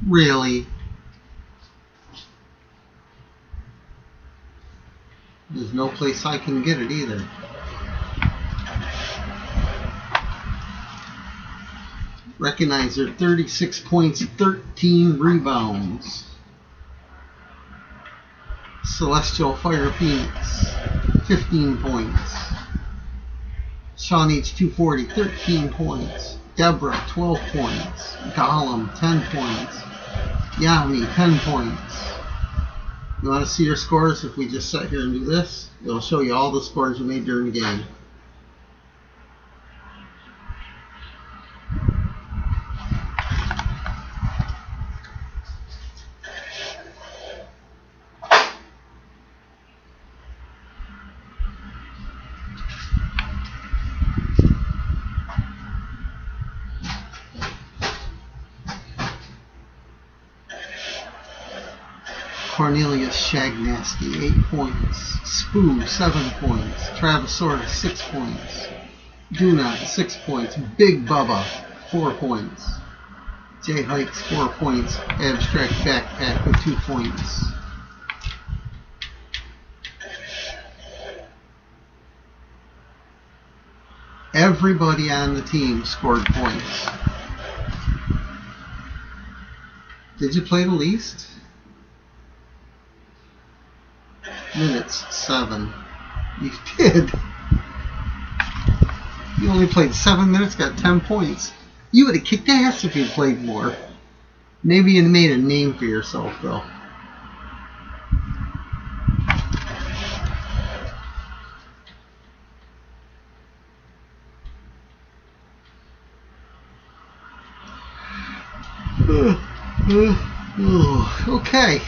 [SPEAKER 5] Really? There's no place I can get it either. Recognize their 36 points, 13 rebounds. Celestial Fire Phoenix, 15 points. Sean H240, 13 points. Deborah, 12 points. Gollum, 10 points. Yami, 10 points. You want to see your scores? If we just sit here and do this, it'll show you all the scores you made during the game. Cornelius Shagnasty, 8 points. Spoo, 7 points. Travasaurus, 6 points. Dunat, 6 points. Big Bubba, 4 points. Jay Hikes, 4 points. Abstract Backpack with 2 points. Everybody on the team scored points. Did you play the least? Minutes, 7. You did. You only played 7 minutes, got 10 points. You would have kicked ass if you played more. Maybe you made a name for yourself, though. Okay.